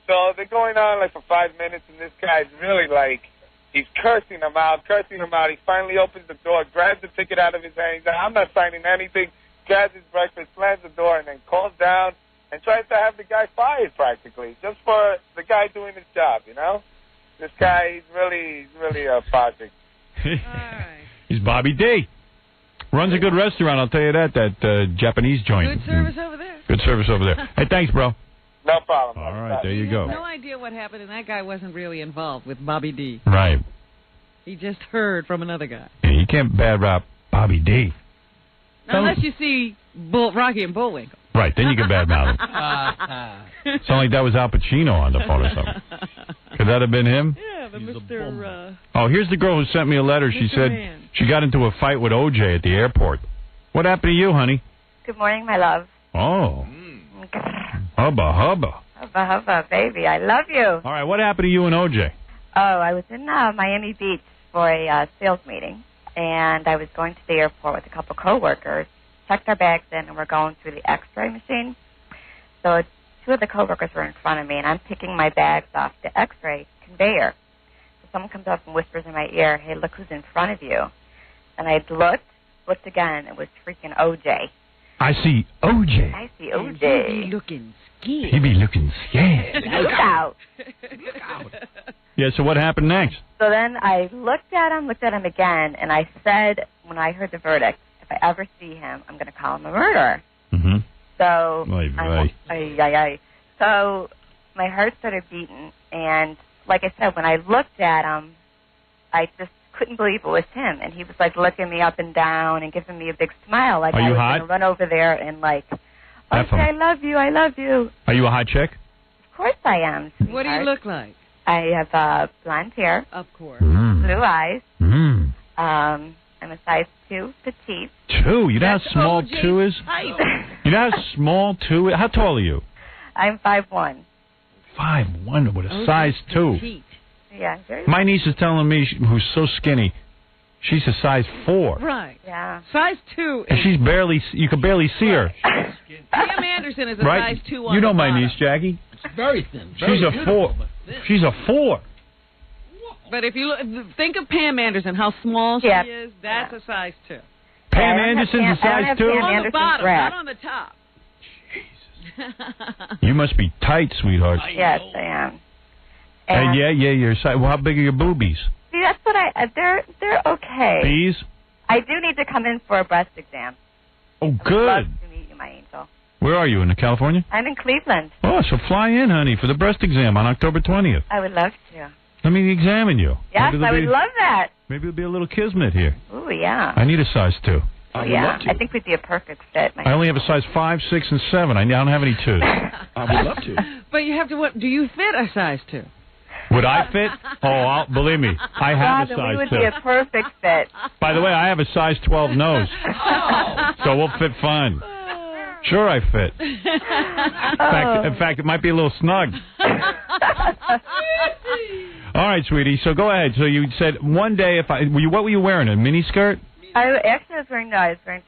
So they're going on like for 5 minutes, and this guy's really like, he's cursing him out. He finally opens the door, grabs the ticket out of his hand. He's like, I'm not signing anything. Grabs his breakfast, slams the door, and then calls down and tries to have the guy fired practically, just for the guy doing his job, you know? This guy, he's really a project. He's Bobby D. Runs a good restaurant, I'll tell you that Japanese joint. Good service over there. Good service over there. Hey, thanks, bro. No problem. All right, there you go. No idea what happened, and that guy wasn't really involved with Bobby D. Right. He just heard from another guy. Yeah, you can't bad rap Bobby D. Unless you see Rocky and Bullwinkle. Right, then you can bad mouth him. Sound like that was Al Pacino on the phone or something. Could that have been him? Yeah, the Mr. Oh, here's the girl who sent me a letter. She said she got into a fight with OJ at the airport. What happened to you, honey? Good morning, my love. Oh. Hubba, hubba. Hubba, hubba, baby. I love you. All right, what happened to you and OJ? Oh, I was in Miami Beach for a sales meeting, and I was going to the airport with a couple coworkers, checked our bags in, and we're going through the X-ray machine. So two of the coworkers were in front of me, and I'm picking my bags off the X-ray conveyor. So someone comes up and whispers in my ear, "Hey, look who's in front of you." And I looked again, it was freaking OJ. I see OJ. I see OJ. He be looking scared. He be looking scared. Look out. Yeah, so what happened next? So then I looked at him again, and I said, when I heard the verdict, if I ever see him, I'm going to call him a murderer. Mm-hmm. So, Right. So my heart started beating, and like I said, when I looked at him, I just couldn't believe it was him, and he was like looking me up and down and giving me a big smile, like I was going to run over there and like, okay, I love you, I love you. Are you a hot chick? Of course I am. Sweetheart. What do you look like? I have blonde hair. Of course. Blue eyes. Mm. I'm a size 2, petite. 2? You know how small 2 is? You know how small 2 is? How tall are you? I'm 5'1". 5'1" with a size 2. Petite. Yeah. My niece is telling me, who's so skinny, she's a size 4. Right. Yeah. Size 2. And she's barely, you can barely see her. Pam Anderson is a Right? size 2 on You know the my bottom. niece, Jackie. It's very thin. She's a 4. She's a 4. But if you look, think of Pam Anderson, how small she is, that's a size 2. Pam Anderson's a size 2? On the bottom, not on the top. You must be tight, sweetheart. Yes, I am. And yeah, your size. Well, how big are your boobies? See, that's what they're okay. Bees? I do need to come in for a breast exam. Oh, I would good. love to meet you, my angel. Where are you, in California? I'm in Cleveland. Oh, so fly in, honey, for the breast exam on October 20th. I would love to. Let me examine you. Yes, I would love that. Maybe it'll be a little kismet here. Ooh, yeah. I need a size 2. Oh, yeah. I think we'd be a perfect fit. I only have a size 5, 6, and 7. I don't have any 2s. I would love to. But you have to, what, do you fit a size 2? Would I fit? Oh, believe me, I have a size 2. we would be a perfect fit. By the way, I have a size 12 nose. So we'll fit fine. Sure I fit. In fact, it might be a little snug. All right, sweetie, so go ahead. So you said one day what were you wearing, a mini skirt? I was wearing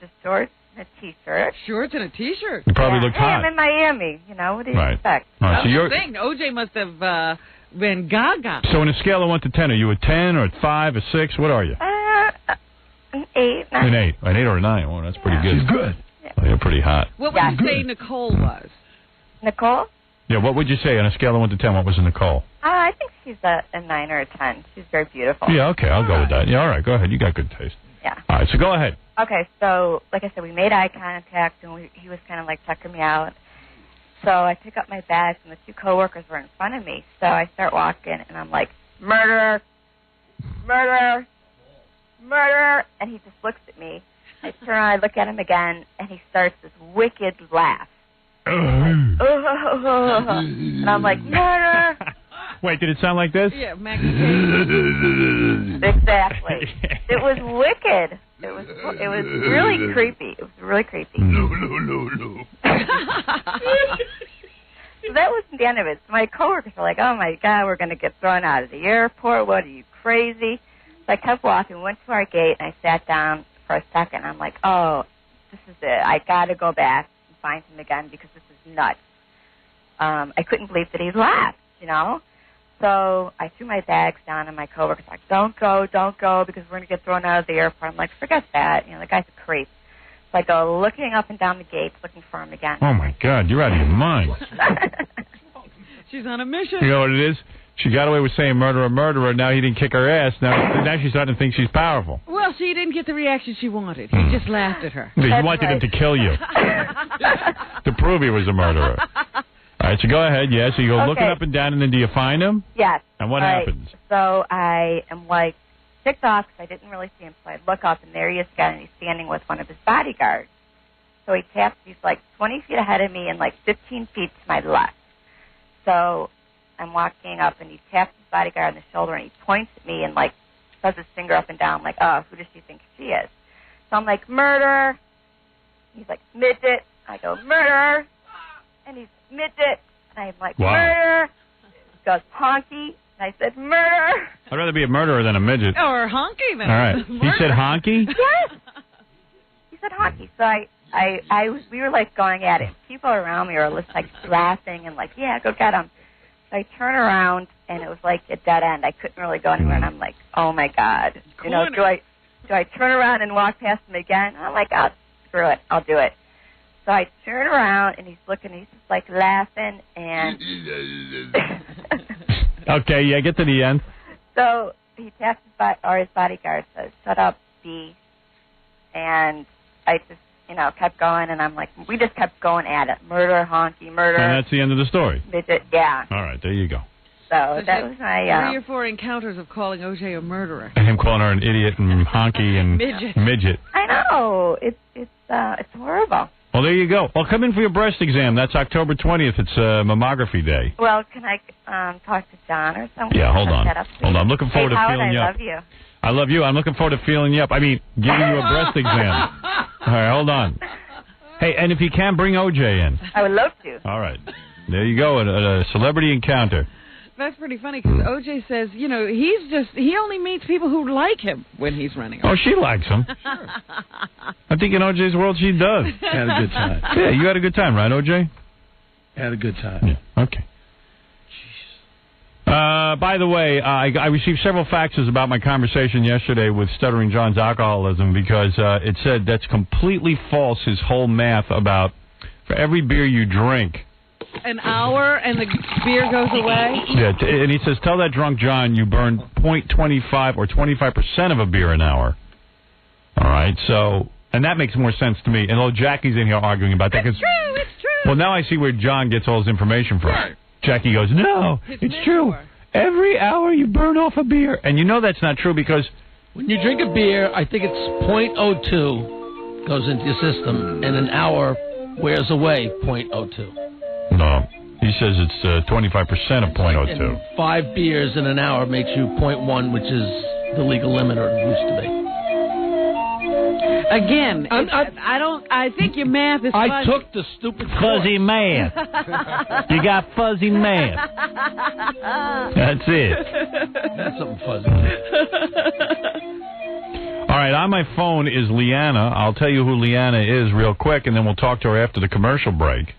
just shorts and a T-shirt. Shorts and a T-shirt? You probably looked hot. I'm in Miami, what do you expect? All right, so you're... OJ must have been gaga. So on a scale of 1 to 10, are you a 10 or a 5 or 6? What are you? An 8. An 8. An 8 or a 9. Oh, that's pretty good. She's good. Oh, you're pretty hot. What would you say Nicole was? Nicole? Yeah, what would you say on a scale of 1 to 10? What was Nicole? I think she's a 9 or a 10. She's very beautiful. Yeah, okay, I'll go with that. Yeah, all right, go ahead. You got good taste. Yeah. All right, so go ahead. Okay, so like I said, we made eye contact, and he was kind of like checking me out. So I pick up my bags, and the two coworkers were in front of me. So I start walking, and I'm like, murderer, murderer, murderer. And he just looks at me. I turn around, I look at him again, and he starts this wicked laugh. And I'm like, murderer. Wait, did it sound like this? Yeah, Exactly. It was wicked. It was really creepy. It was really creepy. No. So that wasn't the end of it. So my coworkers were like, oh, my God, we're going to get thrown out of the airport. What are you, crazy? So I kept walking, went to our gate, and I sat down for a second. I'm like, oh, this is it. I got to go back and find him again because this is nuts. I couldn't believe that he laughed, So I threw my bags down, and my coworkers were like, don't go, because we're going to get thrown out of the airport. I'm like, forget that. The guy's a creep. So I go looking up and down the gates, looking for him again. Oh, my God, you're out of your mind. She's on a mission. You know what it is? She got away with saying murderer, murderer. Now he didn't kick her ass. Now she's starting to think she's powerful. Well, she didn't get the reaction she wanted. He just laughed at her. You wanted him to kill you. To prove he was a murderer. All right, so go ahead, yeah. So you go looking up and down, and then do you find him? Yes. And what happens? So I am like ticked off because I didn't really see him. So I look up, and there he is again, and he's standing with one of his bodyguards. So he taps, he's like 20 feet ahead of me and like 15 feet to my left. So I'm walking up, and he taps his bodyguard on the shoulder, and he points at me and like does his finger up and down like, oh, who does she think she is? So I'm like, murder. He's like, midget. I go, murder. And he's midget. And I'm like, murder. He goes, honky. And I said, murder. I'd rather be a murderer than a midget. Or honky then. All right. He said honky? Yes. He said honky. So we were like going at it. People around me were like laughing and like, yeah, go get him. So I turn around and it was like a dead end. I couldn't really go anywhere, and I'm like, oh my God. You know, do I turn around and walk past him again? I'm like, oh, screw it, I'll do it. So I turn around and he's looking, he's just like laughing and. Okay, yeah, get to the end. So he taps his bodyguard, says, shut up, B. And I just, kept going, and I'm like, we just kept going at it. Murder, honky, murder. And that's the end of the story. Midget, yeah. All right, there you go. So that was my... 3 or 4 encounters of calling O.J. a murderer. And him calling her an idiot and honky and midget. I know. It's horrible. Well, there you go. Well, come in for your breast exam. That's October 20th. It's mammography day. Well, can I talk to John or something? Yeah, hold on. Hold on. I'm looking forward to Howard, feeling you up. I love you. I love you. I'm looking forward to feeling you up. I mean, giving you a breast exam. All right, hold on. Hey, and if you can, bring O.J. in. I would love to. All right. There you go, a celebrity encounter. That's pretty funny because O.J. says, he only meets people who like him when he's running. Oh, she likes him. I think in O.J.'s world she does. Had a good time. Yeah, you had a good time, right, O.J.? Had a good time. Yeah, okay. By the way, I received several faxes about my conversation yesterday with Stuttering John's alcoholism because it said that's completely false, his whole math about for every beer you drink. An hour and the beer goes away? Yeah, and he says, tell that drunk John you burn 0.25 or 25% of a beer an hour. All right, so, and that makes more sense to me. And old Jackie's in here arguing about that. It's true, it's true. Well, now I see where John gets all his information from. Right. Jackie goes, no, it's true. Every hour you burn off a beer. And you know that's not true because when you drink a beer, I think it's 0.02 goes into your system, and an hour wears away 0.02. No. He says it's 25% of 0.02. And 5 beers in an hour makes you 0.1, which is the legal limit, or it used to be. Again, I think your math is fuzzy. I took the stupid fuzzy math. You got fuzzy math. That's it. That's something fuzzy. All right, on my phone is Leanna. I'll tell you who Leanna is real quick, and then we'll talk to her after the commercial break.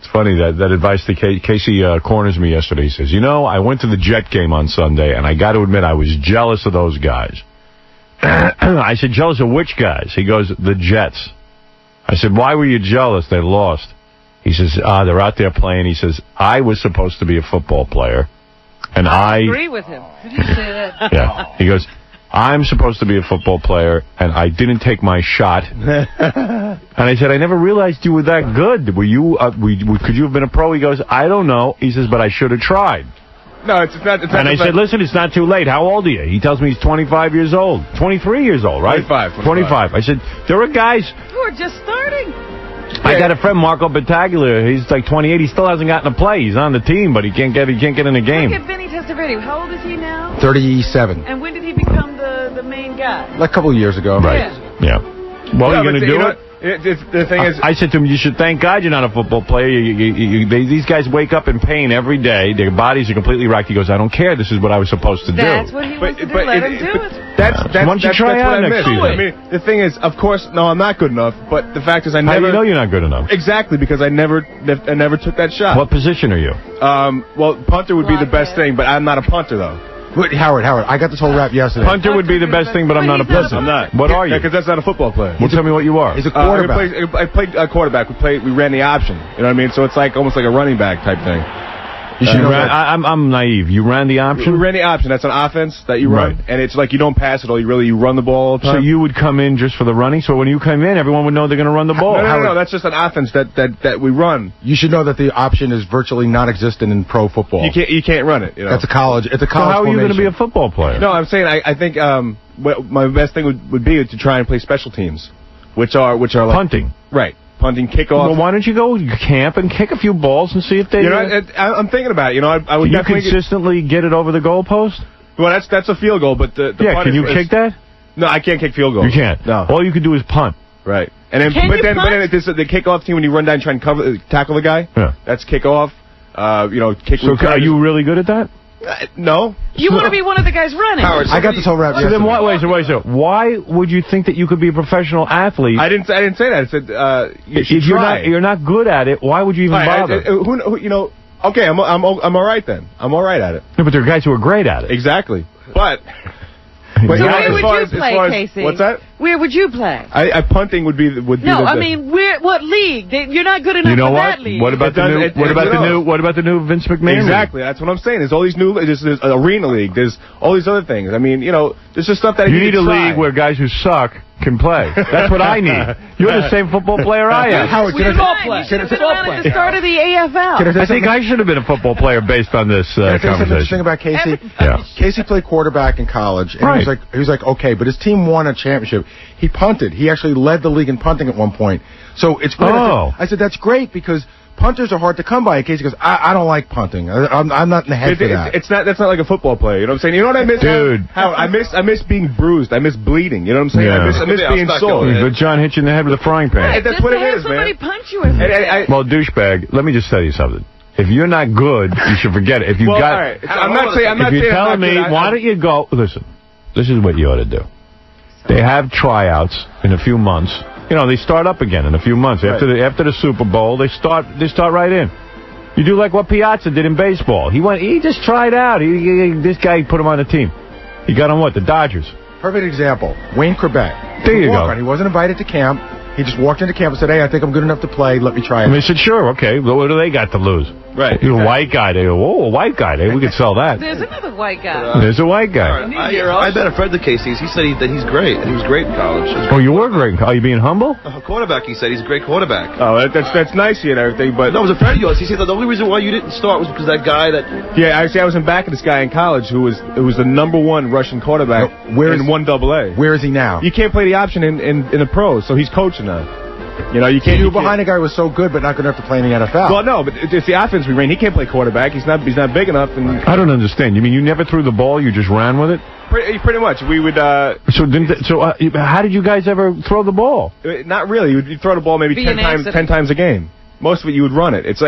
It's funny, that advice that Casey corners me yesterday. He says, I went to the Jet game on Sunday, and I got to admit I was jealous of those guys. I said, jealous of which guys? He goes, the Jets. I said, why were you jealous? They lost. He says, they're out there playing. He says, I was supposed to be a football player, and I agree with him. Did you say that? Yeah. He goes, I'm supposed to be a football player, and I didn't take my shot. And I said, I never realized you were that good. Were you? Could you have been a pro? He goes, I don't know. He says, but I should have tried. No, it's not. And I said, listen, it's not too late. How old are you? He tells me he's 25 years old. 23 years old, right? 25. I said, there are guys who are just starting. I got a friend, Marco Battaglia. He's like 28. He still hasn't gotten a play. He's on the team, but he can't get in a game. Look at Vinny Testaverde. How old is he now? 37. And when did he become the main guy? Like a couple of years ago. Right. Yeah. What are you going to do? The thing is, I said to him, you should thank God you're not a football player. These guys wake up in pain every day. Their bodies are completely wrecked. He goes, I don't care. This is what I was supposed to do. That's what he wants to do. Let him do it. Why don't you try out next season? I mean, the thing is, of course, no, I'm not good enough. But the fact is, I never. How do you know you're not good enough? Exactly, because I never took that shot. What position are you? Well, punter would be the best thing, but I'm not a punter though. Wait, Howard, I got this whole rap yesterday. Punter would be the best thing, but I'm not a punter. I'm not. What are you? Because that's not a football player. Well, tell me what you are. He's a quarterback. I played quarterback. We ran the option. You know what I mean? So it's like almost like a running back type thing. I'm naive. You ran the option? We ran the option. That's an offense that you run, and it's like you don't pass it all. You run the ball all the time. So you would come in just for the running? So when you come in, everyone would know they're going to run the ball? No. That's just an offense that we run. You should know that the option is virtually non-existent in pro football. You can't run it. You know? That's a college. It's a college. So how are you going to be a formation. football player? No, I'm saying I think my best thing would be to try and play special teams, which are like punting. Right. Punting, kickoff. Well, why don't you go camp and kick a few balls and see if they... I'm thinking about it. I would Can you consistently get it over the goalpost? Well, that's a field goal, but the punt can you kick that? No, I can't kick field goals. You can't? No. All you can do is punt. Right. And then, but then the kickoff team, when you run down and try and tackle the guy, that's kickoff. Kick. So are you really good at that? No. You want to be one of the guys running. Howard, I got this whole rap. So then wait a second. Why would you think that you could be a professional athlete? I didn't say that. I said you should try. You're not good at it, why would you even bother? Okay, I'm all right then. I'm all right at it. No, but there are guys who are great at it. Exactly. But so where would you play, Casey? What's that? Where would you play? Punting would be No, I mean, what league? You're not good enough for that league. What about the new Vince McMahon? Exactly, that's what I'm saying. There's all these new. There's Arena League. There's all these other things. I mean, there's just stuff that you need a league where guys who suck can play. That's what I need. You're the same football player I am. Howard, you should have been around at the start of the AFL. I think I should have been a football player based on this conversation. Interesting about Casey. Casey played quarterback in college, and he was like, okay, but his team won a championship. He punted. He actually led the league in punting at one point. So it's great. I said that's great because punters are hard to come by. And Casey goes, I don't like punting. I'm not in the head for that. That's not like a football player. You know what I'm saying? You know what I miss, dude? I miss being bruised. I miss bleeding. You know what I'm saying? Yeah. I miss being sore. But John hit you in the head with a frying pan. Right, that's what it is, man. Somebody punch you in well, douchebag, let me just tell you something. If you're not good, you should forget it. If you all right. I'm not saying. If you're telling me, why don't you go? Listen, this is what you ought to do. They have tryouts in a few months. They start up again in a few months. After the Super Bowl, they start right in. You do like what Piazza did in baseball. He just tried out. This guy put him on the team. He got on what? The Dodgers. Perfect example. Wayne Quebec. There you go. He wasn't invited to camp. He just walked into camp and said, hey, I think I'm good enough to play. Let me try it. And they said, sure, okay. What do they got to lose? Right. You're a white guy. They go, whoa, a white guy. We could sell that. There's another white guy. There's a white guy. I bet a friend of Casey's. He said that he's great. He was great in college. Oh, you were great. Are you being humble? Quarterback, he said. He's a great quarterback. Oh, that's nice and everything, but... No, it was a friend of yours. He said that the only reason why you didn't start was because that guy that... Yeah, actually, I was in back of this guy in college who was the #1 Russian quarterback in 1AA. Where is he now? You can't play the option in the pros, so he's coaching now. You can't. You behind a guy who was so good, but not good enough to play in the NFL. Well, no, but it's the offense we ran. He can't play quarterback. He's not big enough. And I don't understand. You mean you never threw the ball? You just ran with it? Pretty much. We would. So how did you guys ever throw the ball? Not really. You'd throw the ball maybe 10 times a game. Most of it you would run it. It's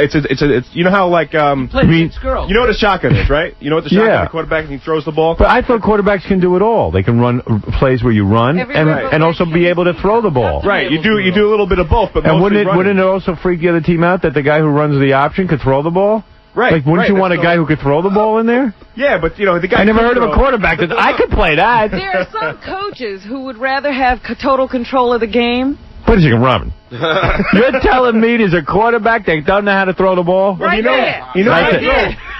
you know how like you know what a shotgun is, right? You know what the shotgun the quarterback and he throws the ball. But I thought quarterbacks can do it all. They can run plays where you run and also be able to throw the ball. Right. You do a little bit of both, but and wouldn't it also freak the other team out that the guy who runs the option could throw the ball? Right. Like wouldn't you want a guy who could throw the ball in there? Yeah, but the guy. I never heard of a quarterback that I could play that. There are some coaches who would rather have total control of the game. What is he, Robin? You're telling me there's a quarterback that doesn't know how to throw the ball? Right there.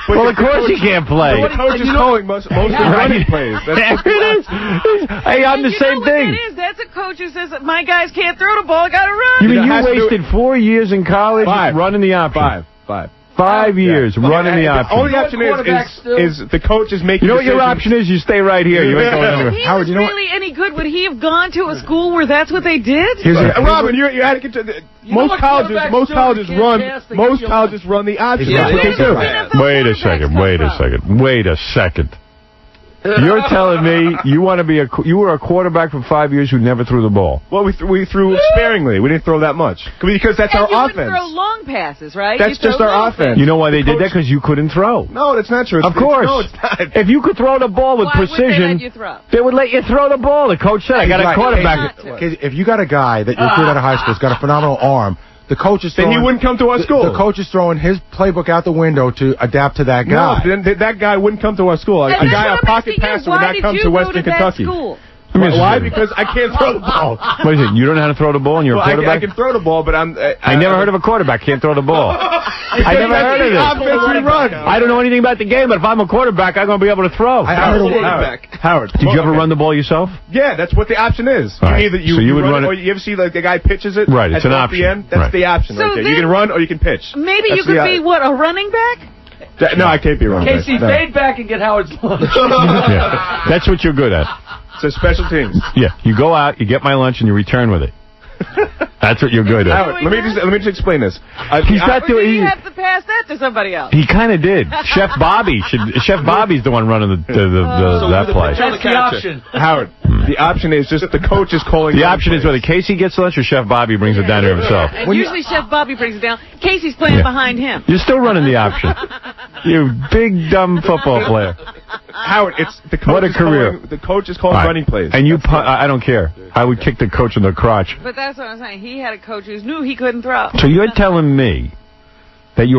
Well, of course he can't play. The coach is calling most of the running plays. It is. Hey, I'm the same thing. That's a coach who says, my guys can't throw the ball, got to run. You mean you wasted 4 years in college running the option? 5 years running the option. Only option is the coach is making. You know what your option is? You stay right here. You ain't going anywhere. If he was really any good, would he have gone to a school where that's what they did? Robin, you had to get to most colleges run the option. That's what they do. Wait a second. You're telling me you want to be you were a quarterback for 5 years who never threw the ball. Well, we threw sparingly. We didn't throw that much because that's our offense. You throw long passes, right? That's just our offense. You know why they did that? Because you couldn't throw. No, that's not true. Of course. No, it's not. If you could throw the ball with precision, they would let you throw the ball. The coach said, "I got a quarterback." If you got a guy that you recruit out of high school who's got a phenomenal arm. The coach is throwing, then he wouldn't come to our school. The coach is throwing his playbook out the window to adapt to that guy. No, then that guy wouldn't come to our school. A guy, a pocket passer, would not come to Western Kentucky. Why? Because I can't throw the ball. What is it? You don't know how to throw the ball and you're a quarterback? I can throw the ball, but I never heard of a quarterback can't throw the ball. I never heard of this. I don't know anything about the game, but if I'm a quarterback, I'm going to be able to throw. Howard, did you ever run the ball yourself? Yeah, that's what the option is. Right. You would run it, or you ever see like the guy pitches it? Right, it's an option. The end? That's the option right there. You can run or you can pitch. Maybe you could be, a running back? No, I can't be a running back. Casey, fade back and get Howard's lunch. Yeah. That's what you're good at. So special teams. Yeah, you go out, you get my lunch, and you return with it. That's what you're good at. Howard, let me just explain this. He have to pass that to somebody else. He kind of did. Chef Bobby's the one running that play. That's the option. Howard, the option is just the coach is calling. The option is whether Casey gets lunch or Chef Bobby brings it down here himself. And usually Chef Bobby brings it down. Casey's playing behind him. You're still running the option. You big dumb football player. Howard, it's the coach. What a career! The coach is calling running plays. And I don't care. I would kick the coach in the crotch. But that's what I'm saying. He had a coach who knew he couldn't throw. So you're telling me that you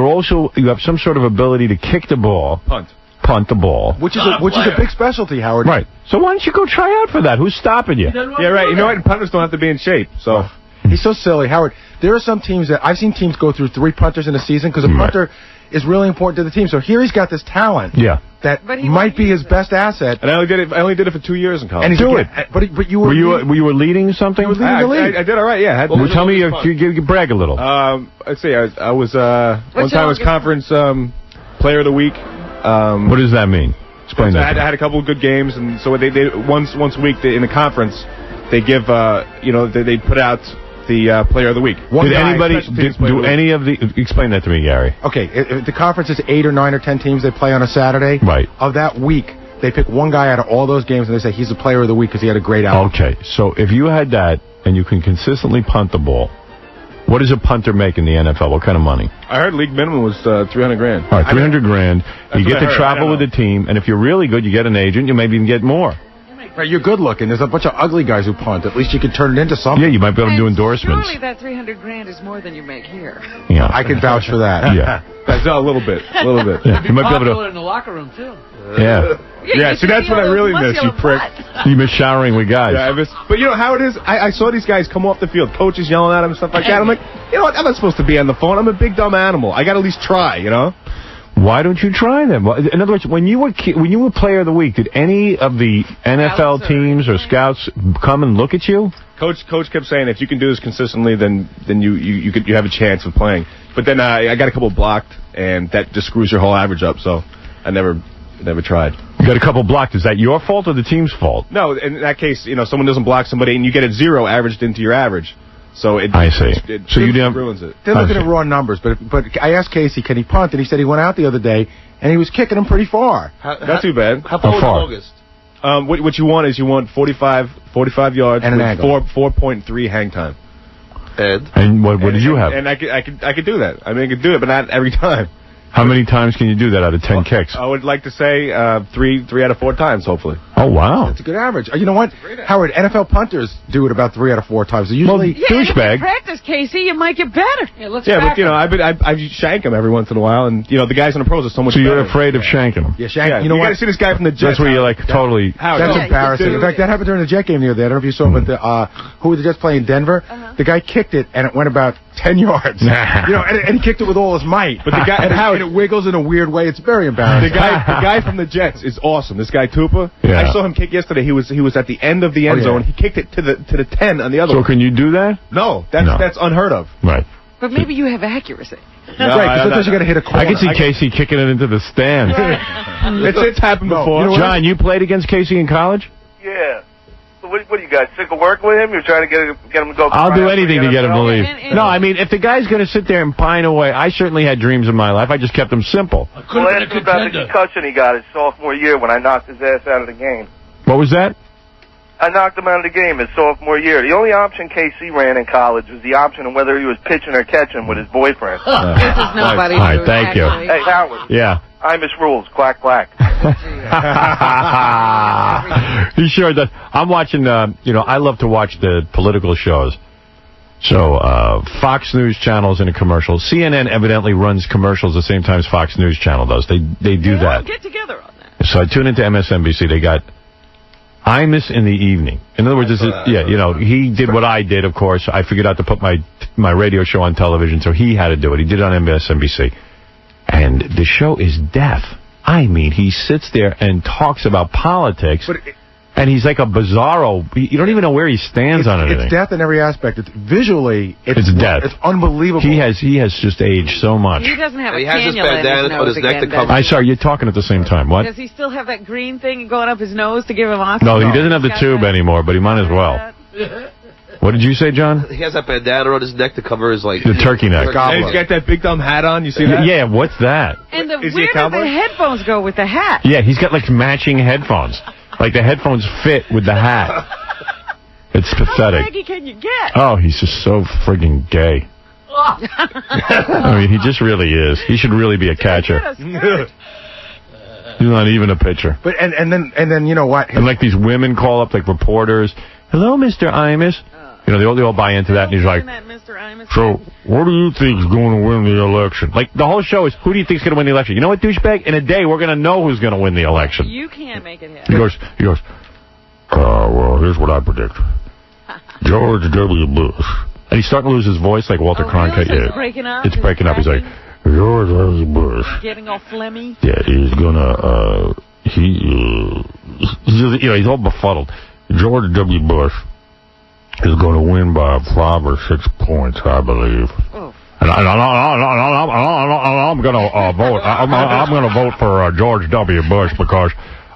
have some sort of ability to kick the ball, punt the ball, which is a big specialty, Howard. Right. So why don't you go try out for that? Who's stopping you? Yeah, right. You know what? Punters don't have to be in shape. So he's so silly, Howard. There are some teams that I've seen teams go through 3 punters in a season because a punter is really important to the team. So here he's got this talent. Yeah. That might be his best asset. And I only did it for 2 years in college. And do it. But you were you leading something? You were leading the league. I did all right. Yeah. Tell me, you brag a little. Let's see. I was one time I was conference player of the week. What does that mean? Explain that. I had a couple of good games, and so they once a week in the conference they give they put out the player of the week. Did anybody do any of the? Explain that to me, Gary. Okay, if the conference is 8 or 9 or 10 teams they play on a Saturday. Right. Of that week, they pick one guy out of all those games and they say he's the player of the week because he had a great outing. Okay, so if you had that and you can consistently punt the ball, what does a punter make in the NFL? What kind of money? I heard league minimum was $300,000. All right, $300,000. You get to travel with the team, and if you're really good, you get an agent. You maybe even get more. Right, you're good looking. There's a bunch of ugly guys who punt. At least you can turn it into something. Yeah, you might be able to do endorsements. Surely that $300,000 is more than you make here. Yeah, I can vouch for that. Yeah, that's a little bit. Yeah. You might be able to. In the locker room too. Yeah. Yeah, see, that's what I really miss, you prick. You miss showering with guys. Yeah, I miss. But you know how it is? I saw these guys come off the field, coaches yelling at them and stuff like that. I'm like, you know what? I'm not supposed to be on the phone. I'm a big dumb animal. I got to at least try, you know? Why don't you try them? In other words, when you were player of the week, did any of the NFL teams or scouts come and look at you? Coach kept saying if you can do this consistently, then you have a chance of playing. But then I got a couple blocked, and that just screws your whole average up. So I never tried. You got a couple blocked. Is that your fault or the team's fault? No, in that case, someone doesn't block somebody, and you get a 0 averaged into your average. So I see. So you didn't ruins it. They're looking at raw numbers, but I asked Casey, can he punt? And he said he went out the other day and he was kicking them pretty far. Not too bad. How far was August? What you want is 45 yards and an angle. 4.3 hang time. And what did you have? And I could do that. I mean, I could do it, but not every time. How many times can you do that out of 10 kicks? I would like to say 3 out of 4 times, hopefully. Oh, wow. That's a good average. You know what, Howard, NFL punters do it about 3 out of 4 times. They usually douchebag. Practice, Casey, you might get better. But I shank them every once in a while, and the guys on the pros are so much better. So you're afraid of shanking them? Yeah, shank. You got to see this guy from the Jets. That's where you're like totally. That's embarrassing. In fact, that happened during the Jet game the other day. I don't know if you saw, but who were the Jets playing? Denver. The guy kicked it, and it went about 10 yards. And he kicked it with all his might. But the guy and it wiggles in a weird way. It's very embarrassing. The guy from the Jets is awesome. This guy Tupa. Yeah. I saw him kick yesterday. He was at the end of the end zone. He kicked it to the 10 on the other. So can you do that? No, that's unheard of. Right. But maybe you have accuracy. No, right, because sometimes you got to hit a corner. I can see Casey kicking it into the stand. It's happened before. John, you played against Casey in college? Yeah. What are you guys, sick of working with him? You're trying to get him to go... I'll do anything to get him to leave. No, I mean, if the guy's going to sit there and pine away, I certainly had dreams in my life. I just kept them simple. Well, ask him about the concussion he got his sophomore year when I knocked his ass out of the game. What was that? I knocked him out of the game his sophomore year. The only option KC ran in college was the option of whether he was pitching or catching with his boyfriend. This is nobody. All right, thank you. Hey, Howard. Yeah. I miss rules. Quack, quack. He sure does. I'm watching, I love to watch the political shows. So, Fox News Channel's in a commercial. CNN evidently runs commercials the same time as Fox News Channel does. They do that. Get together on that. So I tune into MSNBC. They got Imus in the evening. In other words, he did what I did, of course. I figured out to put my radio show on television, so he had to do it. He did it on MSNBC. And the show is death. I mean, he sits there and talks about politics, and he's like a bizarro. You don't even know where he stands on anything. It's death in every aspect. It's visually, it's death. It's unbelievable. He has just aged so much. He doesn't have a has his cannula in bandana his on nose his neck again, to cover. I'm sorry, you're talking at the same time. What? Does he still have that green thing going up his nose to give him oxygen? No, he doesn't have the tube anymore, but he might as well. What did you say, John? He has that bandana on his neck to cover his, like... The turkey neck. And he's got that big dumb hat on. You see that? Yeah, what's that? And where Is he a do cowboy? the headphones go with the hat? Yeah, he's got, like, matching headphones. Like, the headphones fit with the hat. It's pathetic. How baggy can you get? Oh, he's just so friggin' gay. I mean, he just really is. He should really be a catcher. He's not even a pitcher. But and then you know what? And like these women call up like reporters. Hello, Mr. Imus. You know, they all buy into that, and he's like, so what do you think is going to win the election? Like, the whole show is, who do you think is going to win the election? You know what, douchebag? In a day, we're going to know who's going to win the election. You can't make it happen. He goes, well, here's what I predict. George W. Bush. And he's starting to lose his voice like Walter Cronkite. Really? It's breaking up? It's breaking up. He's like, George W. Bush. Getting all phlegmy? Yeah, he's gonna, he's all befuddled. George W. Bush is going to win by 5 or 6 points, I believe. Oh. And I'm going to vote. I'm going to vote for George W. Bush because,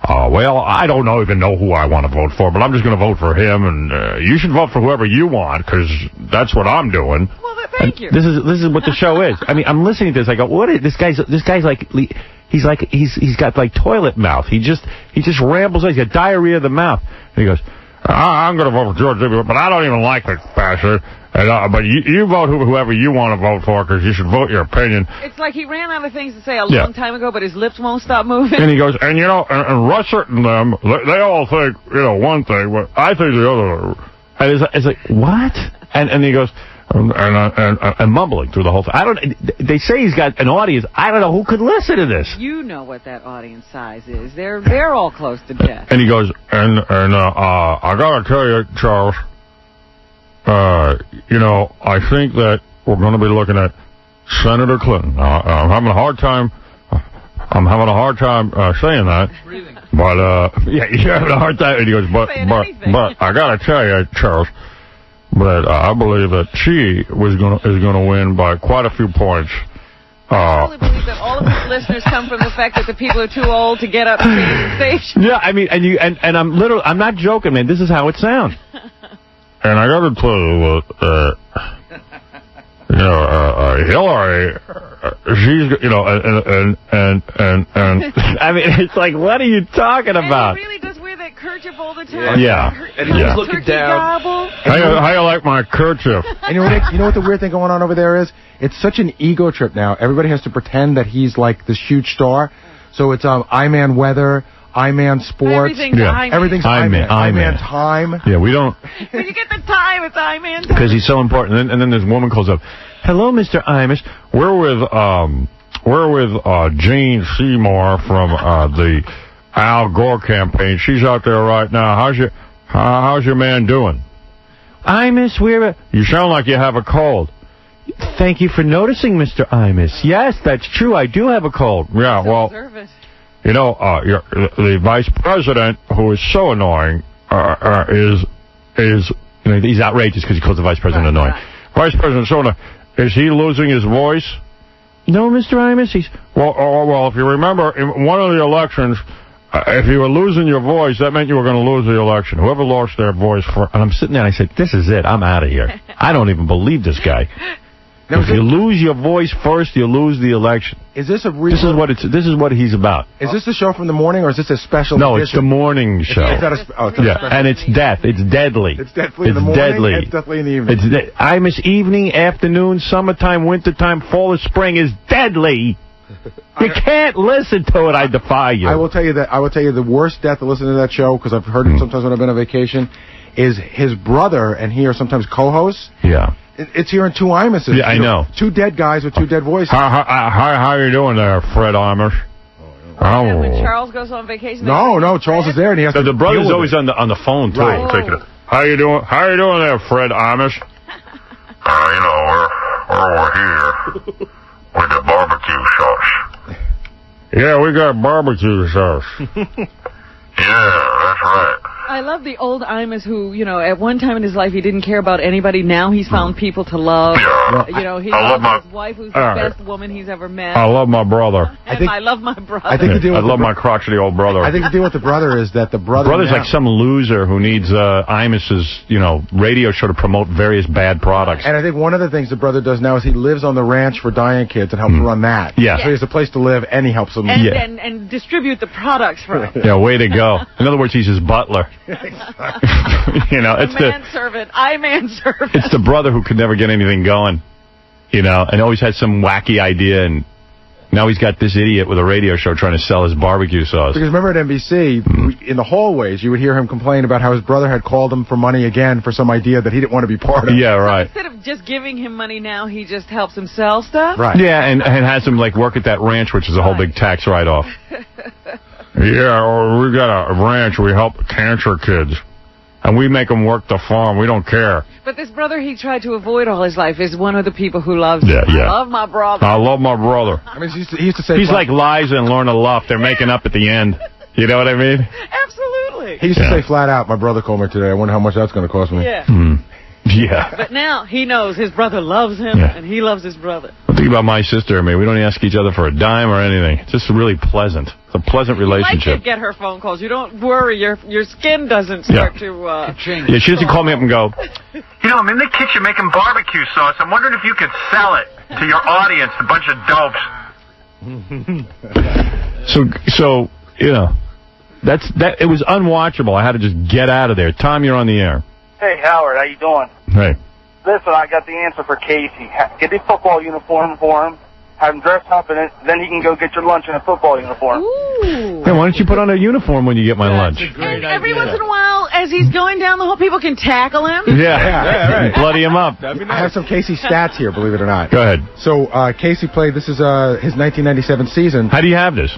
well, I don't even know who I want to vote for, but I'm just going to vote for him. And you should vote for whoever you want because that's what I'm doing. Well, thank you. This is what the show is. I mean, I'm listening to this. I go, what is this guy's like? He's got like toilet mouth. He just rambles. He's got diarrhea of the mouth. And he goes, I'm going to vote for George W. but I don't even like this bastard. And, but you vote whoever you want to vote for because you should vote your opinion. It's like he ran out of things to say a long time ago, but his lips won't stop moving. And he goes, and and Russert and them, they all think, one thing, but I think the other. And it's like, what? And he goes, and mumbling through the whole thing. They say he's got an audience. I don't know who could listen to this. You know what that audience size is. They're all close to death. And he goes, I got to tell you, Charles, I think that we're going to be looking at Senator Clinton. I'm having a hard time saying that. But, you're having a hard time. And he goes, but I got to tell you, Charles, but I believe that she is going to win by quite a few points. I really believe that all of his listeners come from the fact that the people are too old to get up and change the station. Yeah, I mean, and I'm not joking, man. This is how it sounds. And I got to tell you that, Hillary, she's, and I mean, it's like, what are you talking about? And he really does wear that kerchief all the time. Yeah. And he's looking down. How you like my kerchief? And you know what the weird thing going on over there is? It's such an ego trip now. Everybody has to pretend that he's like this huge star. So it's I-Man weather, I-Man sports. Everything's I-Man time. Yeah, we don't. When you get the time, it's I-Man time. Because he's so important. And then this woman calls up, hello, Mr. Imus. We're with Jane Seymour from the Al Gore campaign. She's out there right now. How's your man doing? Imus, you sound like you have a cold. Thank you for noticing, Mr. Imus. Yes, that's true. I do have a cold. Yeah, well, the vice president, who is so annoying, is he's outrageous because he calls the vice president annoying. Vice President so annoying. Is he losing his voice? No, Mr. Imus. He's well. If you remember, in one of the elections, if you were losing your voice, that meant you were going to lose the election. Whoever lost their voice and I'm sitting there and I said, this is it. I'm out of here. I don't even believe this guy. Now, if you lose your voice first, you lose the election. Is this a real? This is what he's about. Is this the show from the morning, or is this a special? No, it's the morning show. And it's death. It's deadly. It's deadly in the morning. Deadly. It's deadly in the evening. Imus evening, afternoon, summertime, wintertime, fall, or spring is deadly. You can't listen to it. I defy you. I will tell you the worst death to listen to that show, because I've heard it sometimes when I've been on vacation, is his brother and he are sometimes co-hosts. Yeah. It's hearing two Imuses. Yeah, I know. Two dead guys with two dead voices. How are you doing there, Fred Imus? And when Charles goes on vacation... No, Charles is there, and he has to... The brother's deal with always it. on the phone, too. Right. Taking it. How you doing there, Fred Amish? We're over here with the barbecue sauce. Yeah, we got barbecue sauce. Yeah, that's right. I love the old Imus who, at one time in his life he didn't care about anybody. Now he's found people to love. Yeah. He I love loves his wife, who's the best woman he's ever met. I love my brother. And I love my brother. I think the deal I with love my crotchety old brother. I think the deal with the brother is that the brother's like some loser who needs Imus's, radio show to promote various bad products. And I think one of the things the brother does now is he lives on the ranch for dying kids and helps run that. Yeah. So he has a place to live, and he helps them. And distribute the products for him. Yeah, way to go. In other words, he's his butler. It's manservant. Manservant. It's the brother who could never get anything going, and always had some wacky idea, and now he's got this idiot with a radio show trying to sell his barbecue sauce. Because remember at NBC, in the hallways, you would hear him complain about how his brother had called him for money again for some idea that he didn't want to be part of. Yeah, right. Instead of just giving him money now, he just helps him sell stuff? Right. Yeah, and has him, work at that ranch, which is a whole big tax write-off. Yeah, we got a ranch. We help cancer kids. And we make them work the farm. We don't care. But this brother he tried to avoid all his life is one of the people who loves him. Yeah. I love my brother. I love my brother. I mean, he used to say... He's like Liza and Lorna Luft. They're making up at the end. You know what I mean? Absolutely. He used to say flat out, my brother called me today. I wonder how much that's going to cost me. Yeah. Yeah. But now he knows his brother loves him, and he loves his brother. Think about my sister and me. We don't ask each other for a dime or anything. It's just really pleasant. It's a pleasant relationship. You like to get her phone calls. You don't worry. Your skin doesn't start to... Yeah, she doesn't call me up and go... I'm in the kitchen making barbecue sauce. I'm wondering if you could sell it to your audience, a bunch of dopes. So it was unwatchable. I had to just get out of there. Tom, you're on the air. Hey, Howard, how you doing? Hey. Listen, I got the answer for Casey. Get the football uniform for him, have him dress up in it, then he can go get your lunch in a football uniform. Ooh. Hey, why don't you put on a uniform when you get my lunch? And every once in a while, as he's going down the hall, people can tackle him. Yeah, right. Bloody him up. I have some Casey stats here, believe it or not. Go ahead. So, Casey played, this is his 1997 season. How do you have this?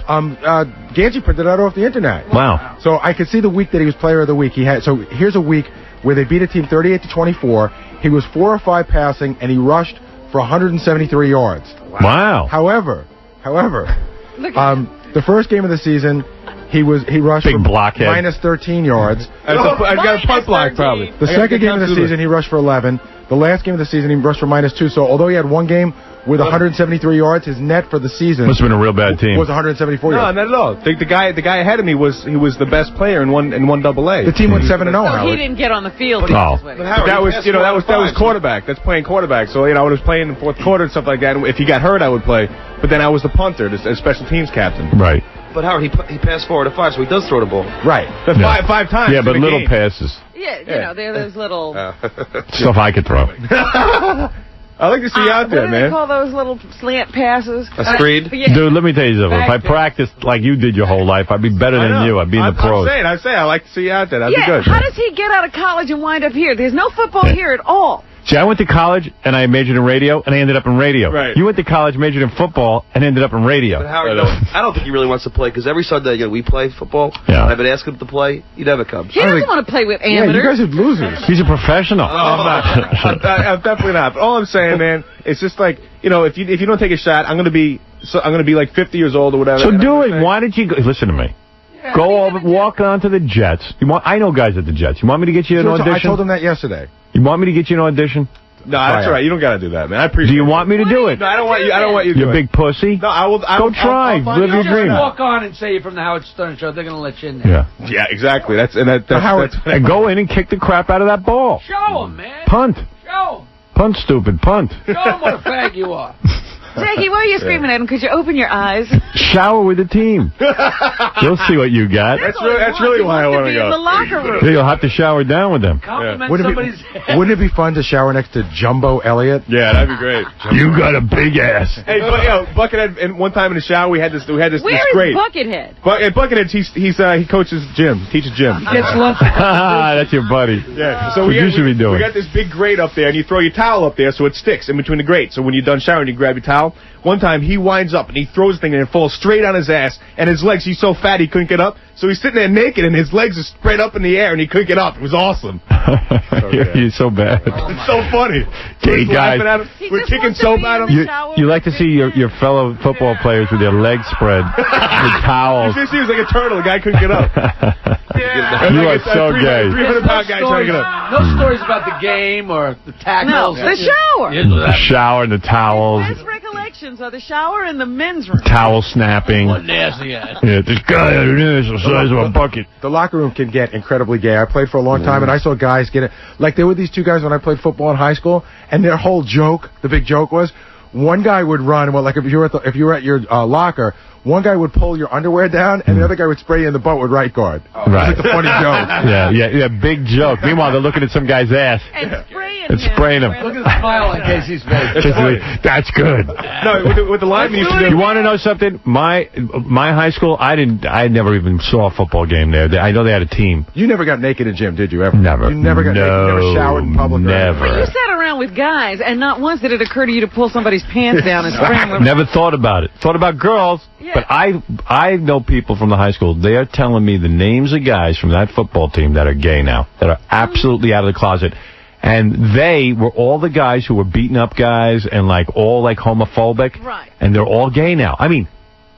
Gange printed it out off the internet. Wow. So, I could see the week that he was player of the week. So, here's a week where they beat a team 38-24. He was 4 or 5 passing, and he rushed for 173 yards. Wow. However, the first game of the season, he rushed big for blockhead. minus 13 yards. I got a punt block, probably. The second game of the season, he rushed for 11. The last game of the season, he rushed for minus 2. So although he had one game with 173 yards, his net for the season must have been a real bad team. Was 174 yards. No, not at all. The guy ahead of me was the best player in one AA. The team went 7-0. So he didn't get on the field. That was quarterback. That's playing quarterback. So I was playing in the fourth quarter and stuff like that. If he got hurt, I would play. But then I was the punter, the special teams captain. Right. But Howard, he passed 4 out of 5, so he does throw the ball. Right. Five times. Yeah, but little passes. Yeah, they're those little... Stuff I could throw. I like to see you out there, what do man. they call those little slant passes? A screed? Yeah. Dude, let me tell you something. If I practiced like you did your whole life, I'd be better than you. I'd be in the pros. I'm saying, I like to see you out there. That'd be good. How does he get out of college and wind up here? There's no football here at all. See, I went to college, and I majored in radio, and I ended up in radio. Right. You went to college, majored in football, and ended up in radio. But Howard, I don't think he really wants to play, because every Sunday we play football. Yeah. I've been asking him to play. He never comes. He doesn't want to play with amateurs. Yeah, you guys are losers. He's a professional. I'm definitely not. But all I'm saying, man, it's just like, if you don't take a shot, I'm gonna be like 50 years old or whatever. So do it. Why did you go? Listen to me. Go over, walk on to the Jets. I know guys at the Jets. You want me to get you an audition? I told him that yesterday. You want me to get you an audition? No, that's all right. You don't got to do that, man. I appreciate it. Do you want me to do it? No, I don't want you to do You it. big pussy. No, I will. Go try. Live your dream. Walk on and say you're from the Howard Stern Show. They're going to let you in there. Yeah, exactly. That's and go in and kick the crap out of that ball. Show him, man. Punt. Show him. Punt, stupid. Punt. Show him what a fag you are. Jackie, why are you screaming at him? Could you open your eyes? Shower with the team. You'll see what you got. That's really why I want to go. In the locker room. You'll have to shower down with them. Wouldn't it be fun to shower next to Jumbo Elliott? Yeah, that'd be great. You got a big ass. Hey, Buckethead. And one time in the shower, we had this Where this is great. Buckethead? Buckethead, he coaches gym. Teaches gym. That's your buddy. Yeah. So what you should be doing. We got this big grate up there, and you throw your towel up there so it sticks in between the grates. So when you're done showering, you grab your towel. football. One time, he winds up and he throws the thing and it falls straight on his ass. And his legs, he's so fat he couldn't get up. So he's sitting there naked and his legs are spread up in the air and he couldn't get up. It was awesome. You're so bad. It's so funny. Gay guys. We're kicking soap at him. You like to see your fellow football players with their legs spread, with towels. He was like a turtle. The guy couldn't get up. You are so gay. 300-pound guy trying to get up. No stories about the game or the tackles. No, the shower. The shower and the towels. Best recollections are the shower and the men's room. Towel snapping. What nasty ass. Yeah, this guy out there is the size of a bucket. The locker room can get incredibly gay. I played for a long time, and I saw guys get it. Like, there were these two guys when I played football in high school, and their whole joke, the big joke was, one guy would run, well, like if you were at your locker, one guy would pull your underwear down, and the other guy would spray you in the butt with right guard. Right. It was like a funny joke. Yeah, big joke. Meanwhile, they're looking at some guy's ass. And spraying him. Look at the smile on Casey's face. That's good. No, with the linemen used to do. You want to know something? My high school, I never even saw a football game there. I know they had a team. You never got naked in gym, did you ever? Never. You never got naked. You never showered in public. Never. But you sat around with guys, and not once did it occur to you to pull somebody's pants down and spray them. Never thought about it. Thought about girls. Yeah. But I know people from the high school. They are telling me the names of guys from that football team that are gay now, that are absolutely out of the closet. And they were all the guys who were beating up guys and all homophobic. Right. And they're all gay now. I mean,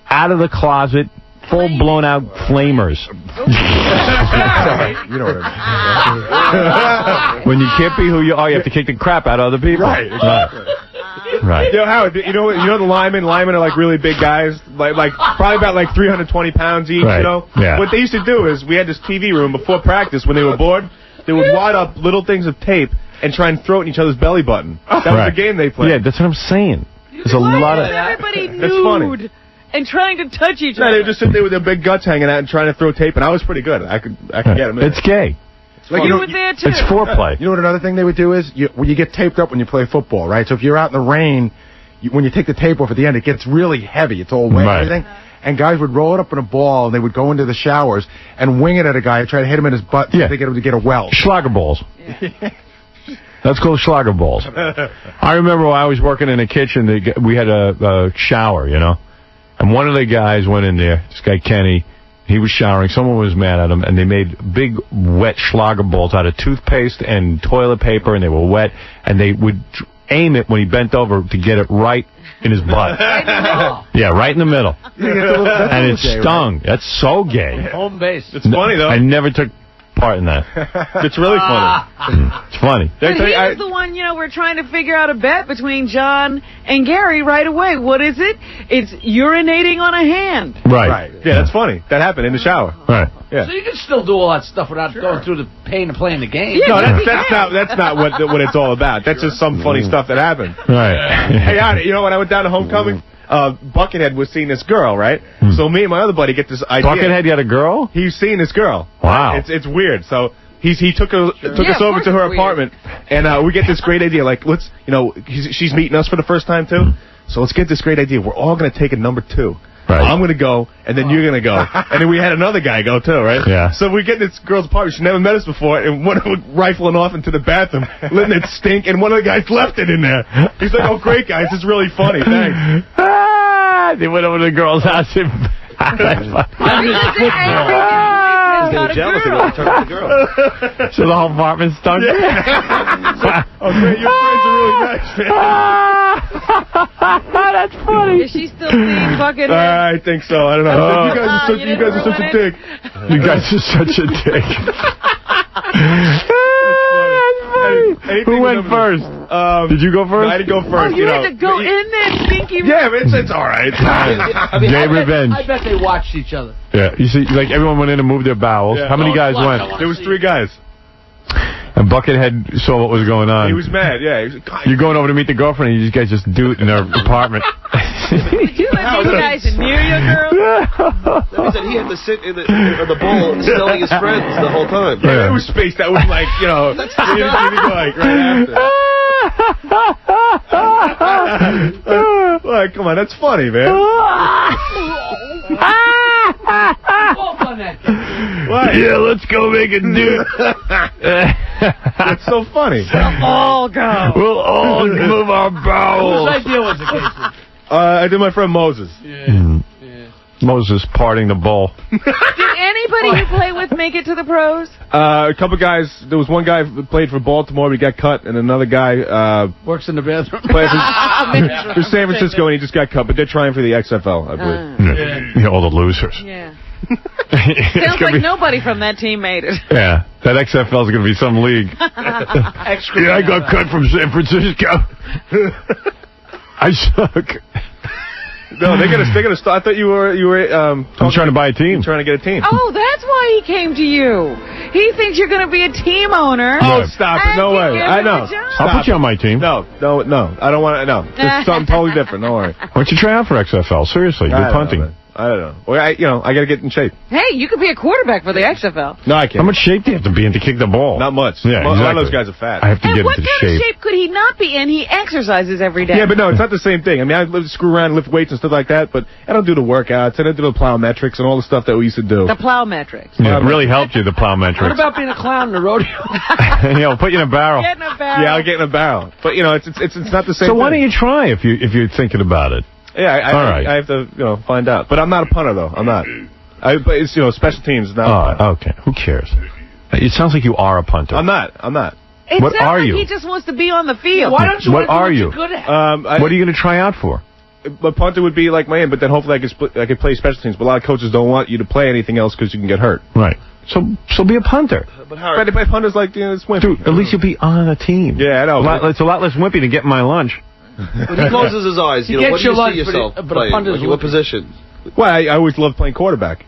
out of the closet, full blown out flamers. You know what I mean. When you can't be who you are, you have to kick the crap out of other people. Right. Exactly. Right. You know, Howard, you know the linemen? Linemen are like really big guys, like probably about 320 pounds each, right. You know? Yeah. What they used to do is, we had this TV room before practice when they were bored. They would wad up little things of tape and try and throw it in each other's belly button. That was the game they played. Yeah, that's what I'm saying. There's a lot of... Everybody That's funny. and trying to touch each No, other. they would just sit there with their big guts hanging out and trying to throw tape, and I was pretty good. I could get them in. It's gay. Like you were there too. It's foreplay. You know what another thing they would do is, when you get taped up when you play football, right? So if you're out in the rain, when you take the tape off at the end, it gets really heavy. It's all wet and everything. And guys would roll it up in a ball, and they would go into the showers and wing it at a guy and try to hit him in his butt to get him to get a welt. Schlager balls. That's called Schlager balls. I remember when I was working in a kitchen, we had a shower, you know, and one of the guys went in there, this guy Kenny, he was showering, someone was mad at him, and they made big wet Schlager balls out of toothpaste and toilet paper, and they were wet, and they would aim it when he bent over to get it right in his butt. Yeah, right in the middle. And it stung. Right? That's so gay. Home base. It's funny, though. I never took part in that. It's really funny. It's funny. But he was the one, we're trying to figure out a bet between John and Gary right away. What is it? It's urinating on a hand. Right. Yeah, that's funny. That happened in the shower. Right. Yeah. So you can still do all that stuff without going through the pain of playing the game. Yeah, no, that's not what it's all about. That's just some funny stuff that happened. Right. Hey, you know, when I went down to homecoming, Buckethead was seeing this girl, right? So me and my other buddy get this idea. Buckethead got a girl? He's seeing this girl. Wow. It's weird. So he took us over to her apartment, and we get this great idea. Like, let's, she's meeting us for the first time too. So let's get this great idea. We're all going to take a number 2. Right. I'm going to go, and then you're going to go. And then we had another guy go, too, right? Yeah. So we get this girl's apartment. She never met us before, and one of them rifling off into the bathroom, letting it stink, and one of the guys left it in there. He's like, oh, great, guys. It's really funny. Thanks. They went over to the girl's house and... They were jealous of it. Turned out the girl. So the whole apartment stunk? Yeah. Oh, great. Your friends are really nice, man. That's funny. Is she still seeing Buckethead? I think so. I don't know. You guys are such a dick. You guys are such a dick. Who went first? Did you go first? I had to go first. Oh, you had to go in there, stinky. Yeah, it's all right. Gay revenge. I bet they watched each other. Yeah, you see, like everyone went in and moved their bowels. Yeah. How many guys went? There was 3 guys. And Buckethead saw what was going on. He was mad, yeah. He was like, God. You're going over to meet the girlfriend, and you guys just do it in their apartment. Did you let these guys near your girl? That means that he had to sit in the bowl smelling his friends the whole time. Yeah, it was spaced out. It was like, That's you like right after. Like, come on, that's funny, man. What? Yeah, let's go make a dude. That's so funny. We'll all go. We'll all move our bowels. Whose idea was it, Casey? I did my friend Moses. Moses parting the ball. Did anybody you play with make it to the pros? A couple guys. There was one guy who played for Baltimore, but he got cut, and another guy works in the bathroom. Played for San Francisco, and he just got cut. But they're trying for the XFL, I believe. Yeah, all the losers. Yeah. Sounds like nobody from that team made it. Yeah, that XFL is going to be some league. Yeah, I got cut from San Francisco. I suck. No, they're gonna start. I thought you were. I'm trying to buy a team. Trying to get a team. Oh, that's why he came to you. He thinks you're going to be a team owner. Oh, stop it! No way. I know. I'll put you on my team. No. I don't want to. No, it's something totally different. Don't worry. Why don't you try out for XFL? Seriously, you're punting. I don't know. Well, I got to get in shape. Hey, you could be a quarterback for the XFL. No, I can't. How much shape do you have to be in to kick the ball? Not much. Yeah, A lot of those guys are fat. I have to get what into kind of shape could he not be in? He exercises every day. Yeah, but no, it's not the same thing. I mean, I screw around, lift weights and stuff like that, but I don't do the workouts. I don't do the plyometrics and all the stuff that we used to do. The plyometrics. Yeah, it really helped you, the plyometrics. What about being a clown in the rodeo? Yeah, we'll put you in a barrel. Get in a barrel. Yeah, I'll get in a barrel. But, you know, it's not the same So thing. why don't you try if you're thinking about it? Yeah, all right. I have to, find out. But I'm not a punter, though. I'm not. But it's, special teams. Not okay. Who cares? It sounds like you are a punter. I'm not. It What sounds are like you? He just wants to be on the field. Why don't you What are you? Good at? What are you going to try out for? A punter would be like my end, but then hopefully I could play special teams. But a lot of coaches don't want you to play anything else because you can get hurt. Right. So be a punter. But punters like, it's wimpy. Dude, at least you'll be on a team. Yeah, I know. It's a lot less wimpy to get my lunch. When he closes his eyes, He what gets do you your lunch, see yourself but a playing? punter's Like, what looking. position? Well, I always loved playing quarterback.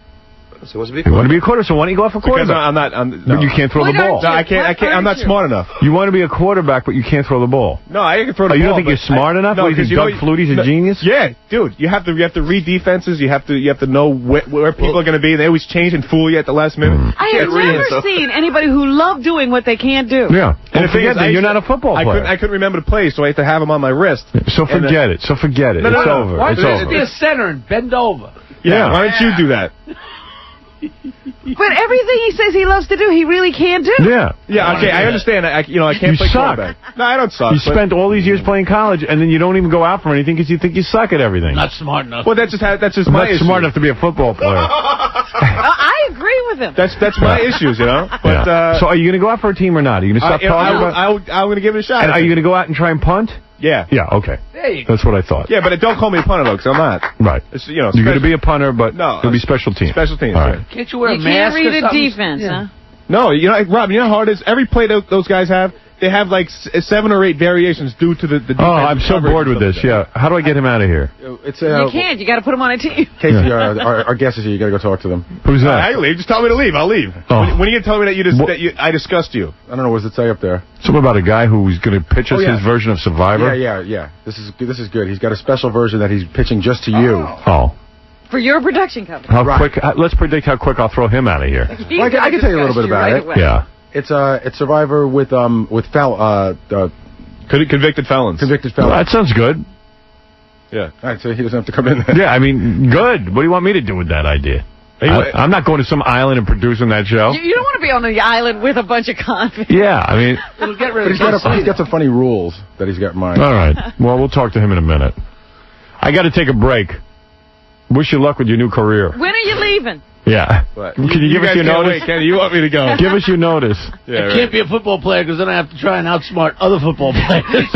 So he wants to be a You want to be a quarterback, so why don't you go off a Because quarterback? no. But you can't throw the ball. No, I can't. I'm not smart enough. You want to be a quarterback, but you can't throw the ball. No, I can throw the ball. You don't think you're smart enough? No, What, you think Doug Flutie's a genius? Yeah, dude. You have to read defenses. You have to know where people are going to be. They always change and fool you at the last minute. I have never seen anybody who loved doing what they can't do. Yeah. And the thing is, you're not a football player. I couldn't remember the plays, so I had to have them on my wrist. So forget it. It's over. Why It's don't you over. be a center and bend over? Yeah. Why don't you do that? But everything he says he loves to do, he really can't do. Yeah. Yeah. Okay. I understand. I can't You play suck. quarterback. No, I don't suck. You spent all these years playing college, and then you don't even go out for anything because you think you suck at everything. Not smart enough. Well, that's just I'm my not issue. smart enough to be a football player. I agree with him. That's my issues, But Yeah. So are you going to go out for a team or not? Are you going to stop talking about? I'm going to give it a shot. And are you going to go out and try and punt? Yeah. Yeah. Okay. There you go. That's what I thought. Yeah, but don't call me a punter, though, because I'm not. Right. It's, You're going to be a punter, but No, it'll be special teams. Special teams. All right. Can't you wear a You mask can't read or a something? defense, huh? No, Rob, you know how hard it is? Every play those guys have, they have like 7 or 8 variations due to the defense. Oh, I'm so bored with this. Yeah. How do I get him out of here? It's You can't. You got to put him on a team. Casey, our guest is here. You got to go talk to them. Who's that? I leave. Just tell me to leave. I'll leave. Oh. When are you going to tell me that I discussed you? I don't know. What does it say up there? Something about a guy who's going to pitch us his version of Survivor? Yeah. This is good. He's got a special version that he's pitching just to you. Oh. For your production company. How quick? Let's predict how quick I'll throw him out of here. Well, I can tell you a little bit about it. Yeah. It's Survivor with convicted felons. Convicted Well, felons. that sounds good. Yeah. All right, so he doesn't have to come in there. Yeah, I mean, good. What do you want me to do with that idea? I'm not going to some island and producing that show. You don't want to be on the island with a bunch of convicts. Yeah, I mean... It'll get rid But of he's got some funny rules that he's got in mind. All right. Well, we'll talk to him in a minute. I got to take a break. Wish you luck with your new career. When are you leaving? Yeah. But Can you give us guys your can't notice? wait, Kenny. You want me to go? Give us your notice. Yeah, I can't be a football player because then I have to try and outsmart other football players.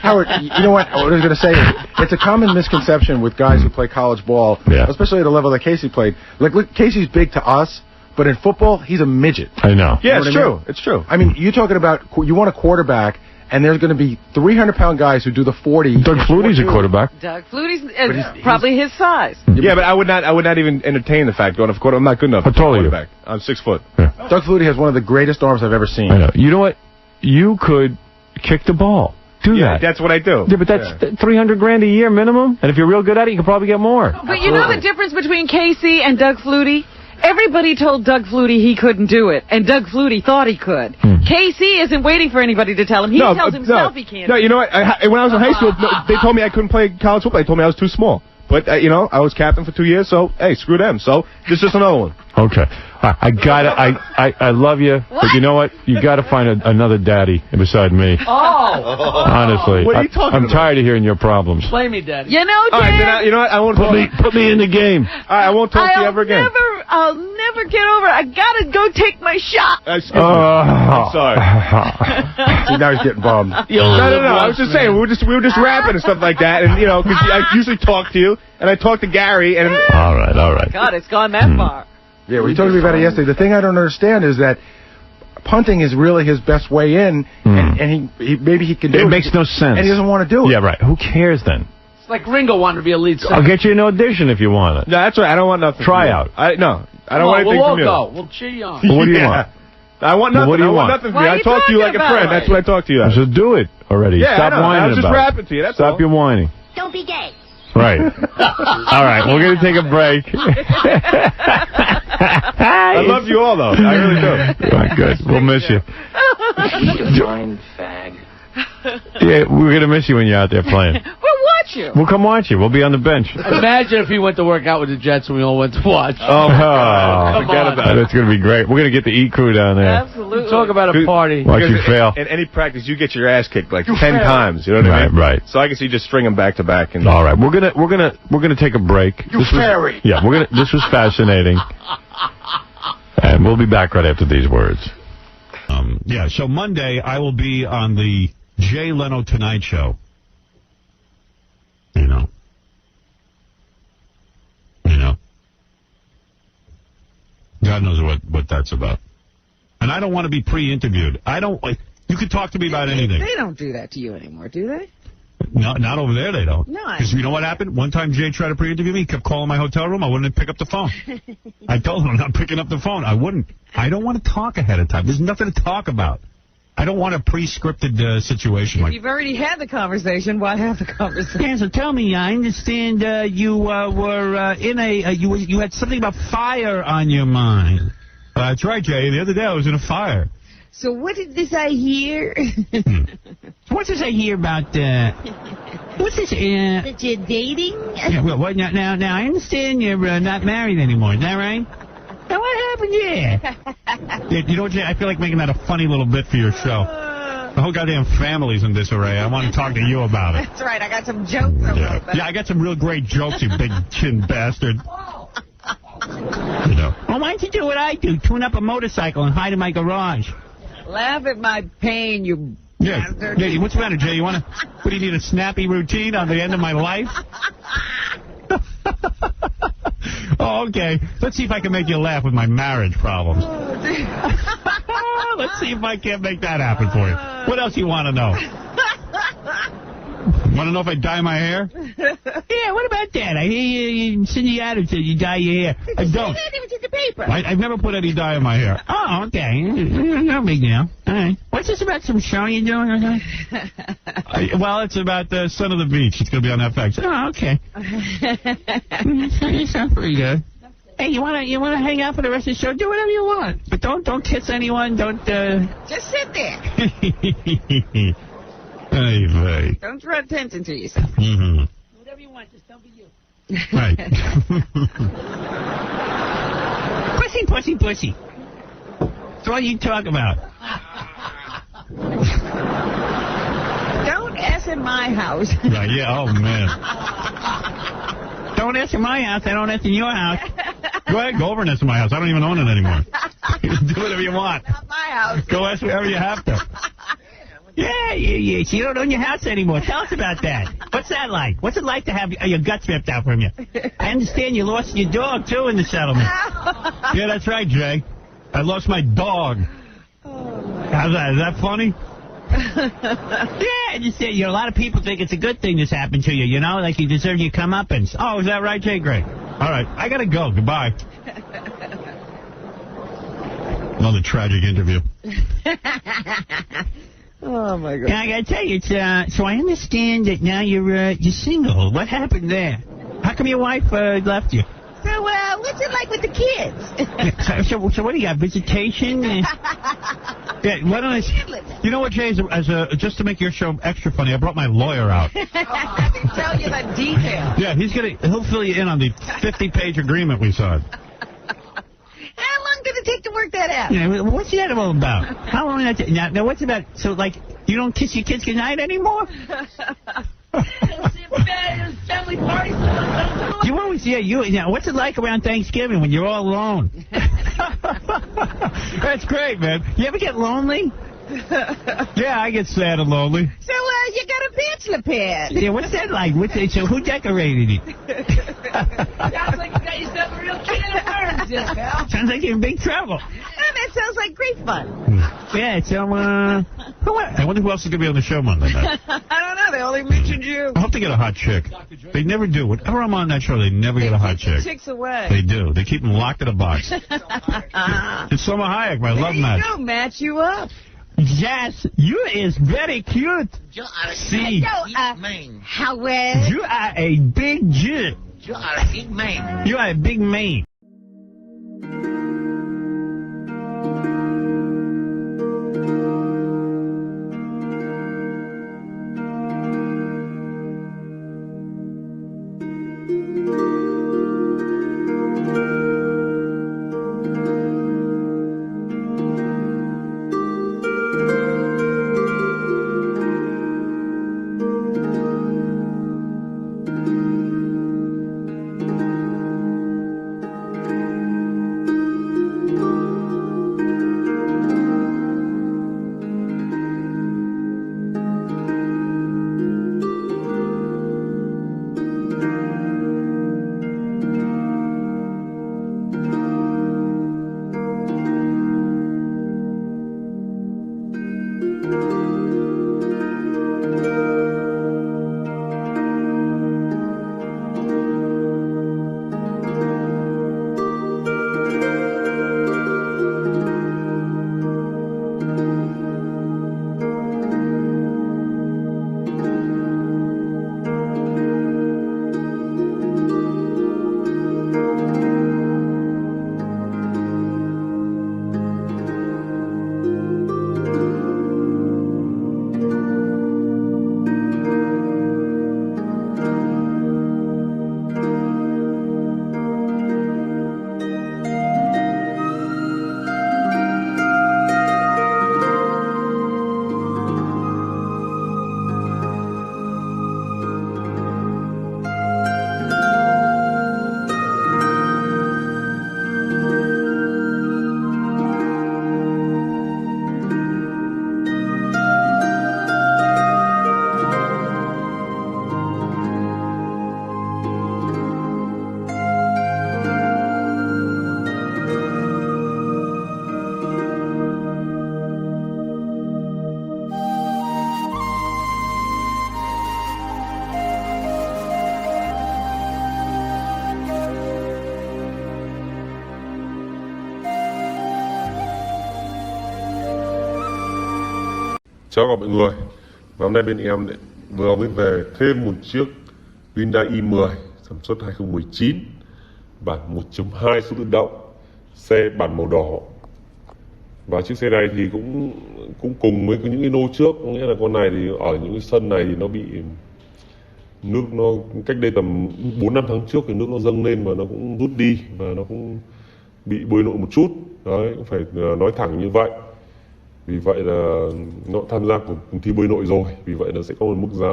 Howard, you know what I was going to say? It's a common misconception with guys who play college ball, especially at the level that Casey played. Like, look, Casey's big to us, but in football, he's a midget. I know. Yeah, it's true. It's true. I mean, you're talking about you want a quarterback, and there's going to be 300-pound guys who do the 40. Doug Flutie's a quarterback. Doug Flutie's probably his size. Yeah, but I would not even entertain the fact going off quarterback. I'm not good enough. How tall are you? Quarterback. I'm 6 foot. Yeah. Doug Flutie has one of the greatest arms I've ever seen. I know. You know what? You could kick the ball. Do that. That's what I do. Yeah, but that's $300,000 a year minimum, and if you're real good at it, you can probably get more. But you know the difference between Casey and Doug Flutie? Everybody told Doug Flutie he couldn't do it, and Doug Flutie thought he could. Casey isn't waiting for anybody to tell him. He tells himself he can't. No, you know what? When I was in high school, they told me I couldn't play college football. They told me I was too small. But, I was captain for 2 years, so, hey, screw them. So, this is just another one. Okay. I love you, but you know what? You got to find another daddy beside me. Oh! Honestly. What are you talking about? I'm tired of hearing your problems. Blame me, Daddy. You know, All right, Dad, then you know what? I won't Put me in the game. All right, I won't talk to you ever again. I'll never get over it. I gotta go take my shot. Excuse me. I'm sorry. See, now he's getting bummed. No. I was just saying, we were just rapping and stuff like that, and because I usually talk to you, and I talk to Gary, and All right. God, it's gone that far. Yeah, we talked to me about it yesterday. The thing I don't understand is that punting is really his best way in, and he maybe he can do it. It makes no sense. And he doesn't want to do it. Yeah, right. Who cares then? It's like Ringo wanted to be a lead singer. I'll get you an audition if you want it. No, that's right. I don't want nothing. Try out. I don't want anything we'll all from you. go. We'll cheer you on. Well, what do you want? I want nothing. What do you I want want? nothing from you. I talk to you like a friend. That's what I talk to you as. So do it already. Yeah, Stop I know. whining I was just about rapping to you. That's Stop all. your whining. Don't be gay. Right. All right, we're going to take a break. I love you all, though. I really do. All right, good. We'll miss you. Fine fag. Yeah, we're going to miss you when you're out there playing. We'll watch you. We'll come watch you. We'll be on the bench. Imagine if he went to work out with the Jets and we all went to watch. Oh, forget about it. That's going to be great. We're going to get the E crew down there. Absolutely. Talk about a party. Watch you fail. In any practice, you get your ass kicked like 10 times. You know what I mean? Right. So I can see you just string them back to back. And All right, we're gonna take a break. This was fascinating, and we'll be back right after these words. So Monday I will be on the Jay Leno Tonight Show. You know. God knows what that's about. And I don't want to be pre-interviewed. You can talk to me about anything. They don't do that to you anymore, do they? No, not over there, they don't. No. Because you know what happened? One time Jay tried to pre-interview me. He kept calling my hotel room. I wouldn't pick up the phone. I told him I'm not picking up the phone. I wouldn't. I don't want to talk ahead of time. There's nothing to talk about. I don't want a pre-scripted situation. If you've already had the conversation, why have the conversation? Yeah, so tell me, I understand you were in you had something about fire on your mind. That's right, Jay. The other day I was in a fire. So what did this I hear? What's this I hear about, what's this, That you're dating? Yeah, well, now, I understand you're not married anymore, is that right? Now, what happened here? You know what, Jay? I feel like making that a funny little bit for your show. The whole goddamn family's in disarray. I want to talk to you about it. That's right. I got some jokes. Yeah, I got some real great jokes, you big chin bastard. Well, why don't you do what I do? Tune up a motorcycle and hide in my garage. Laugh at my pain, you bastard. Yeah, what's the matter, Jay? What do you need, a snappy routine on the end of my life? Oh, okay. Let's see if I can make you laugh with my marriage problems. Let's see if I can't make that happen for you. What else you want to know? Want to know if I dye my hair? Yeah, what about that? I hear you Cindy Adams said you dye your hair. I don't. It's in the paper. I've never put any dye in my hair. Oh, okay. No big deal. All right. What's this about, some show you're doing or something? Well, it's about the Son of the Beach. It's going to be on FX. Oh, okay. You sound pretty good. Hey, you wanna hang out for the rest of the show? Do whatever you want, but don't kiss anyone. Don't. Just sit there. Hey. Don't draw attention to yourself. Mm-hmm. Whatever you want, just don't be you. Right. Pussy. That's all you talk about. Don't ask in my house. Right, yeah, oh, man. Don't ask in my house. I don't ask in your house. Go ahead, go over and ask in my house. I don't even own it anymore. Do whatever you want. Not my house. Go ask wherever you have to. Yeah. So you don't own your house anymore. Tell us about that. What's that like? What's it like to have your guts ripped out from you? I understand you lost your dog, too, in the settlement. Yeah, that's right, Jay. I lost my dog. How's that? Is that funny? Yeah, I just said, a lot of people think it's a good thing this happened to you, like you deserve your comeuppance. Oh, is that right, Jay? Great. All right, I got to go. Goodbye. Another tragic interview. Oh, my God. Yeah, I got to tell you, so I understand that now you're single. What happened there? How come your wife left you? So, what's it like with the kids? So what do you got, visitation? Yeah, why don't I... You know what, Jay? Just to make your show extra funny, I brought my lawyer out. I can tell you the details. Yeah, he'll fill you in on the 50-page agreement we signed. How long did it take to work that out? Yeah, what's that all about? How long did that take? Now, what's about... So, like, you don't kiss your kids goodnight anymore? Family parties. You always, what's it like around Thanksgiving when you're all alone? That's great, man. You ever get lonely? Yeah, I get sad and lonely. So, you got a bachelor pad. Yeah, what's that like? So who decorated it? Sounds like you got yourself a real can of worms, just pal. Sounds like you're in big trouble. That sounds like great fun. Yeah, so, I wonder who else is going to be on the show Monday night. I don't know. They only mentioned you. I hope they get a hot chick. They never do. Whenever I'm on that show, they never get a hot chick. Chicks away. They do. They keep them locked in a box. It's Selma Hayek, my love match. There you go. Match you up. Yes, you is very cute. You are a See, big man. Howard. You are a big Jew. You are a big man. You are a big man. Chào mọi người. Và hôm nay bên em vừa mới về thêm một chiếc Hyundai i10 sản xuất 2019 bản 1.2 số tự động, xe bản màu đỏ. Và chiếc xe này thì cũng cùng với những cái nô trước, có nghĩa là con này thì ở những cái sân này thì nó bị nước, nó cách đây tầm 4-5 tháng trước thì nước nó dâng lên và nó cũng rút đi và nó cũng bị bơi lội một chút. Đấy, cũng phải nói thẳng như vậy. Vì vậy là nó tham gia cuộc thi bơi lội rồi, vì vậy là sẽ có một mức giá